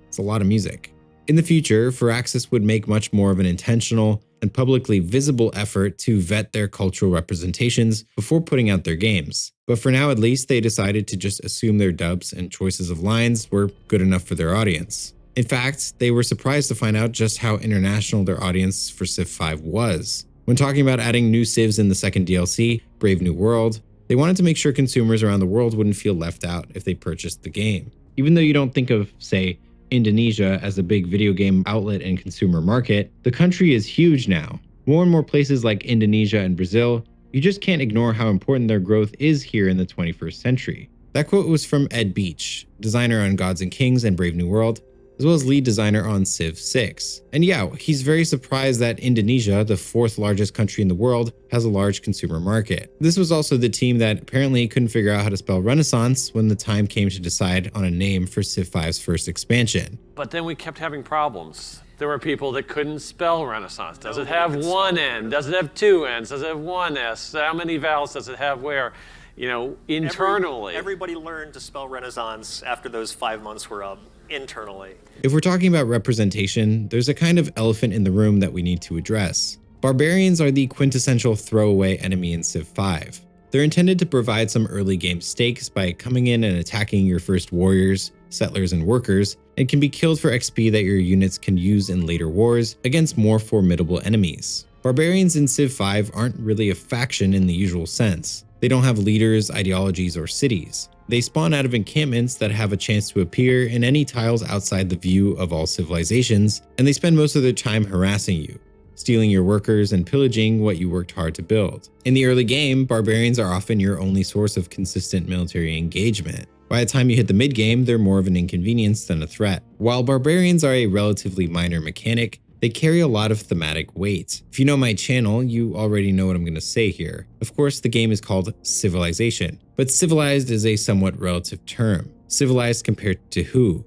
It's a lot of music. In the future, Firaxis would make much more of an intentional and publicly visible effort to vet their cultural representations before putting out their games. But for now at least, they decided to just assume their dubs and choices of lines were good enough for their audience. In fact, they were surprised to find out just how international their audience for Civ V was. When talking about adding new civs in the second DLC, Brave New World, they wanted to make sure consumers around the world wouldn't feel left out if they purchased the game. Even though you don't think of, say, Indonesia as a big video game outlet and consumer market, the country is huge now. More and more places like Indonesia and Brazil, you just can't ignore how important their growth is here in the 21st century. That quote was from Ed Beach, designer on Gods and Kings and Brave New World, as well as lead designer on Civ VI. And yeah, he's very surprised that Indonesia, the 4th largest country in the world, has a large consumer market. This was also the team that apparently couldn't figure out how to spell Renaissance when the time came to decide on a name for Civ V's first expansion. But then we kept having problems. There were people that couldn't spell Renaissance. Does it have one N? Does it have two N's? Does it have one S? How many vowels does it have where? You know, internally. Everybody learned to spell Renaissance after those 5 months were up, internally. If we're talking about representation, there's a kind of elephant in the room that we need to address. Barbarians are the quintessential throwaway enemy in Civ V. They're intended to provide some early game stakes by coming in and attacking your first warriors, settlers, and workers, and can be killed for XP that your units can use in later wars against more formidable enemies. Barbarians in Civ V aren't really a faction in the usual sense. They don't have leaders, ideologies, or cities. They spawn out of encampments that have a chance to appear in any tiles outside the view of all civilizations, and they spend most of their time harassing you, stealing your workers and pillaging what you worked hard to build. In the early game, barbarians are often your only source of consistent military engagement. By the time you hit the mid-game, they're more of an inconvenience than a threat. While barbarians are a relatively minor mechanic, they carry a lot of thematic weight. If you know my channel, you already know what I'm going to say here. Of course, the game is called Civilization, but civilized is a somewhat relative term. Civilized compared to who?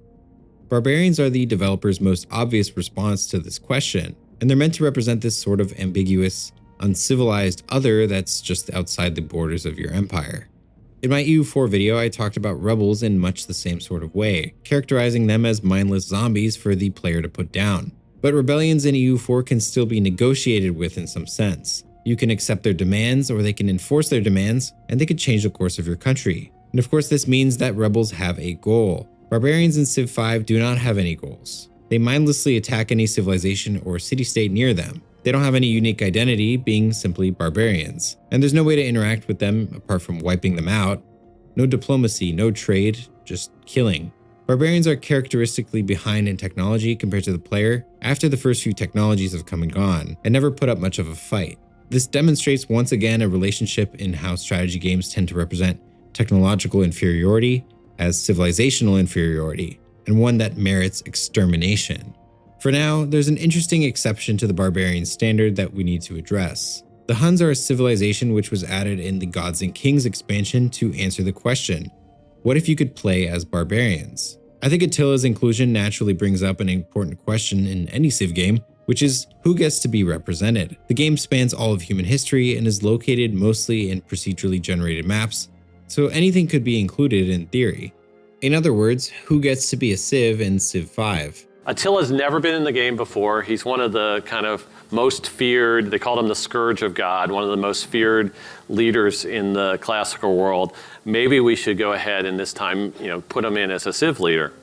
Barbarians are the developer's most obvious response to this question, and they're meant to represent this sort of ambiguous, uncivilized other that's just outside the borders of your empire. In my EU4 video, I talked about rebels in much the same sort of way, characterizing them as mindless zombies for the player to put down. But rebellions in EU4 can still be negotiated with in some sense. You can accept their demands, or they can enforce their demands, and they could change the course of your country. And of course, this means that rebels have a goal. Barbarians in Civ V do not have any goals. They mindlessly attack any civilization or city-state near them. They don't have any unique identity, being simply barbarians. And there's no way to interact with them apart from wiping them out. No diplomacy, no trade, just killing. Barbarians are characteristically behind in technology compared to the player after the first few technologies have come and gone, and never put up much of a fight. This demonstrates once again a relationship in how strategy games tend to represent technological inferiority as civilizational inferiority, and one that merits extermination. For now, there's an interesting exception to the barbarian standard that we need to address. The Huns are a civilization which was added in the Gods and Kings expansion to answer the question, what if you could play as barbarians? I think Attila's inclusion naturally brings up an important question in any Civ game, which is who gets to be represented? The game spans all of human history and is located mostly in procedurally generated maps, so anything could be included in theory. In other words, who gets to be a Civ in Civ V? Attila's never been in the game before. He's one of the kind of most feared, they called him the Scourge of God, one of the most feared leaders in the classical world. Maybe we should go ahead and this time, put him in as a Civ leader.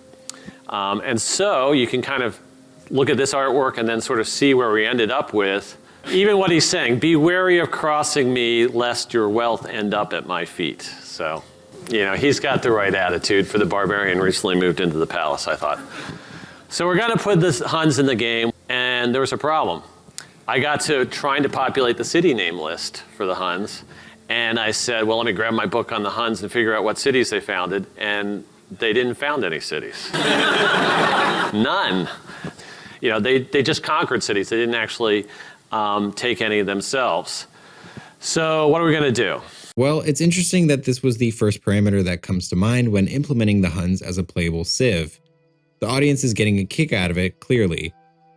And so you can kind of look at this artwork and then sort of see where we ended up with. Even what he's saying, be wary of crossing me lest your wealth end up at my feet. So, he's got the right attitude for the barbarian recently moved into the palace, I thought. So we're gonna put the Huns in the game, and there was a problem. I got to trying to populate the city name list for the Huns, And I said, well, let me grab my book on the Huns and figure out what cities they founded. And they didn't found any cities. None. You know, they just conquered cities. They didn't actually take any themselves. So what are we going to do? Well, it's interesting that this was the first parameter that comes to mind when implementing the Huns as a playable civ. The audience is getting a kick out of it, clearly.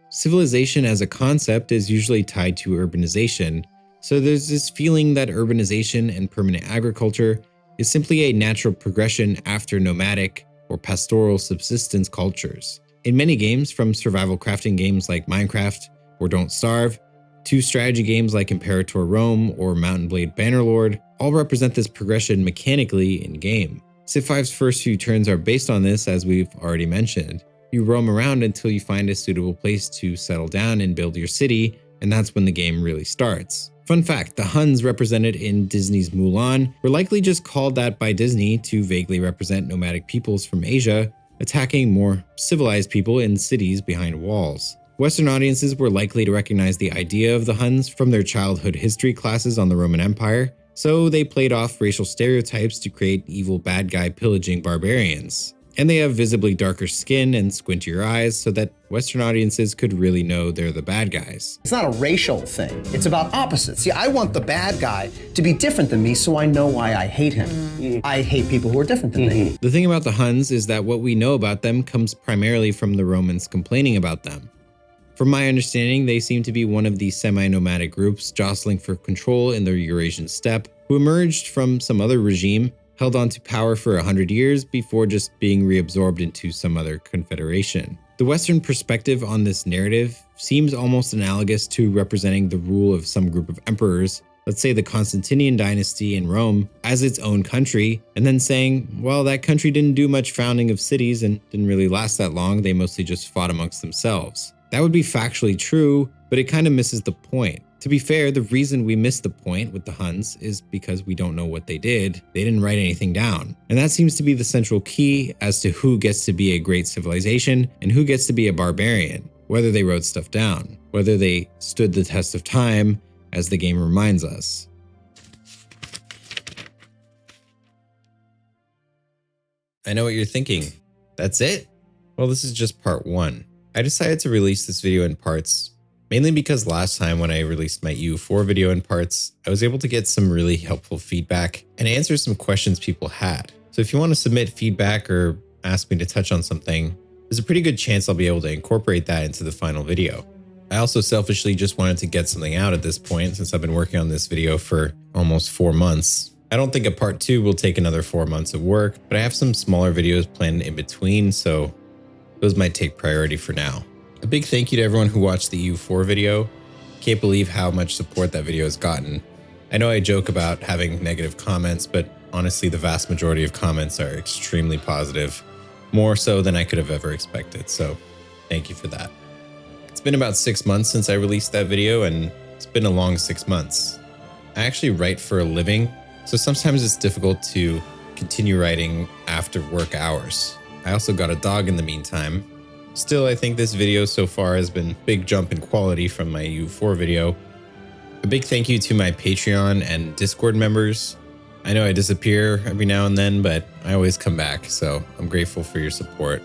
Civilization as a concept is usually tied to urbanization, so there's this feeling that urbanization and permanent agriculture is simply a natural progression after nomadic or pastoral subsistence cultures. In many games, from survival crafting games like Minecraft or Don't Starve, to strategy games like Imperator Rome or Mountain Blade Bannerlord, all represent this progression mechanically in-game. Civ V's first few turns are based on this, as we've already mentioned. You roam around until you find a suitable place to settle down and build your city, and that's when the game really starts. Fun fact, the Huns represented in Disney's Mulan were likely just called that by Disney to vaguely represent nomadic peoples from Asia, attacking more civilized people in cities behind walls. Western audiences were likely to recognize the idea of the Huns from their childhood history classes on the Roman Empire, so they played off racial stereotypes to create evil bad guy pillaging barbarians. And they have visibly darker skin and squintier eyes so that Western audiences could really know they're the bad guys. It's not a racial thing. It's about opposites. See, I want the bad guy to be different than me so I know why I hate him. I hate people who are different than me. The thing about the Huns is that what we know about them comes primarily from the Romans complaining about them. From my understanding, they seem to be one of the semi-nomadic groups jostling for control in the Eurasian steppe, who emerged from some other regime, held on to power for 100 years before just being reabsorbed into some other confederation. The Western perspective on this narrative seems almost analogous to representing the rule of some group of emperors, let's say the Constantinian dynasty in Rome, as its own country, and then saying, well, that country didn't do much founding of cities and didn't really last that long, they mostly just fought amongst themselves. That would be factually true, but it kind of misses the point. To be fair, the reason we miss the point with the Huns is because we don't know what they did. They didn't write anything down. And that seems to be the central key as to who gets to be a great civilization and who gets to be a barbarian, whether they wrote stuff down, whether they stood the test of time, as the game reminds us. I know what you're thinking. That's it? Well, this is just part 1. I decided to release this video in parts, mainly because last time when I released my EU4 video in parts, I was able to get some really helpful feedback and answer some questions people had. So if you want to submit feedback or ask me to touch on something, there's a pretty good chance I'll be able to incorporate that into the final video. I also selfishly just wanted to get something out at this point since I've been working on this video for almost 4 months. I don't think a part 2 will take another 4 months of work, but I have some smaller videos planned in between, so those might take priority for now. A big thank you to everyone who watched the EU4 video. Can't believe how much support that video has gotten. I know I joke about having negative comments, but honestly, the vast majority of comments are extremely positive, more so than I could have ever expected, so thank you for that. It's been about 6 months since I released that video, and it's been a long 6 months. I actually write for a living, so sometimes it's difficult to continue writing after work hours. I also got a dog in the meantime. Still, I think this video so far has been a big jump in quality from my EU4 video. A big thank you to my Patreon and Discord members. I know I disappear every now and then, but I always come back, so I'm grateful for your support.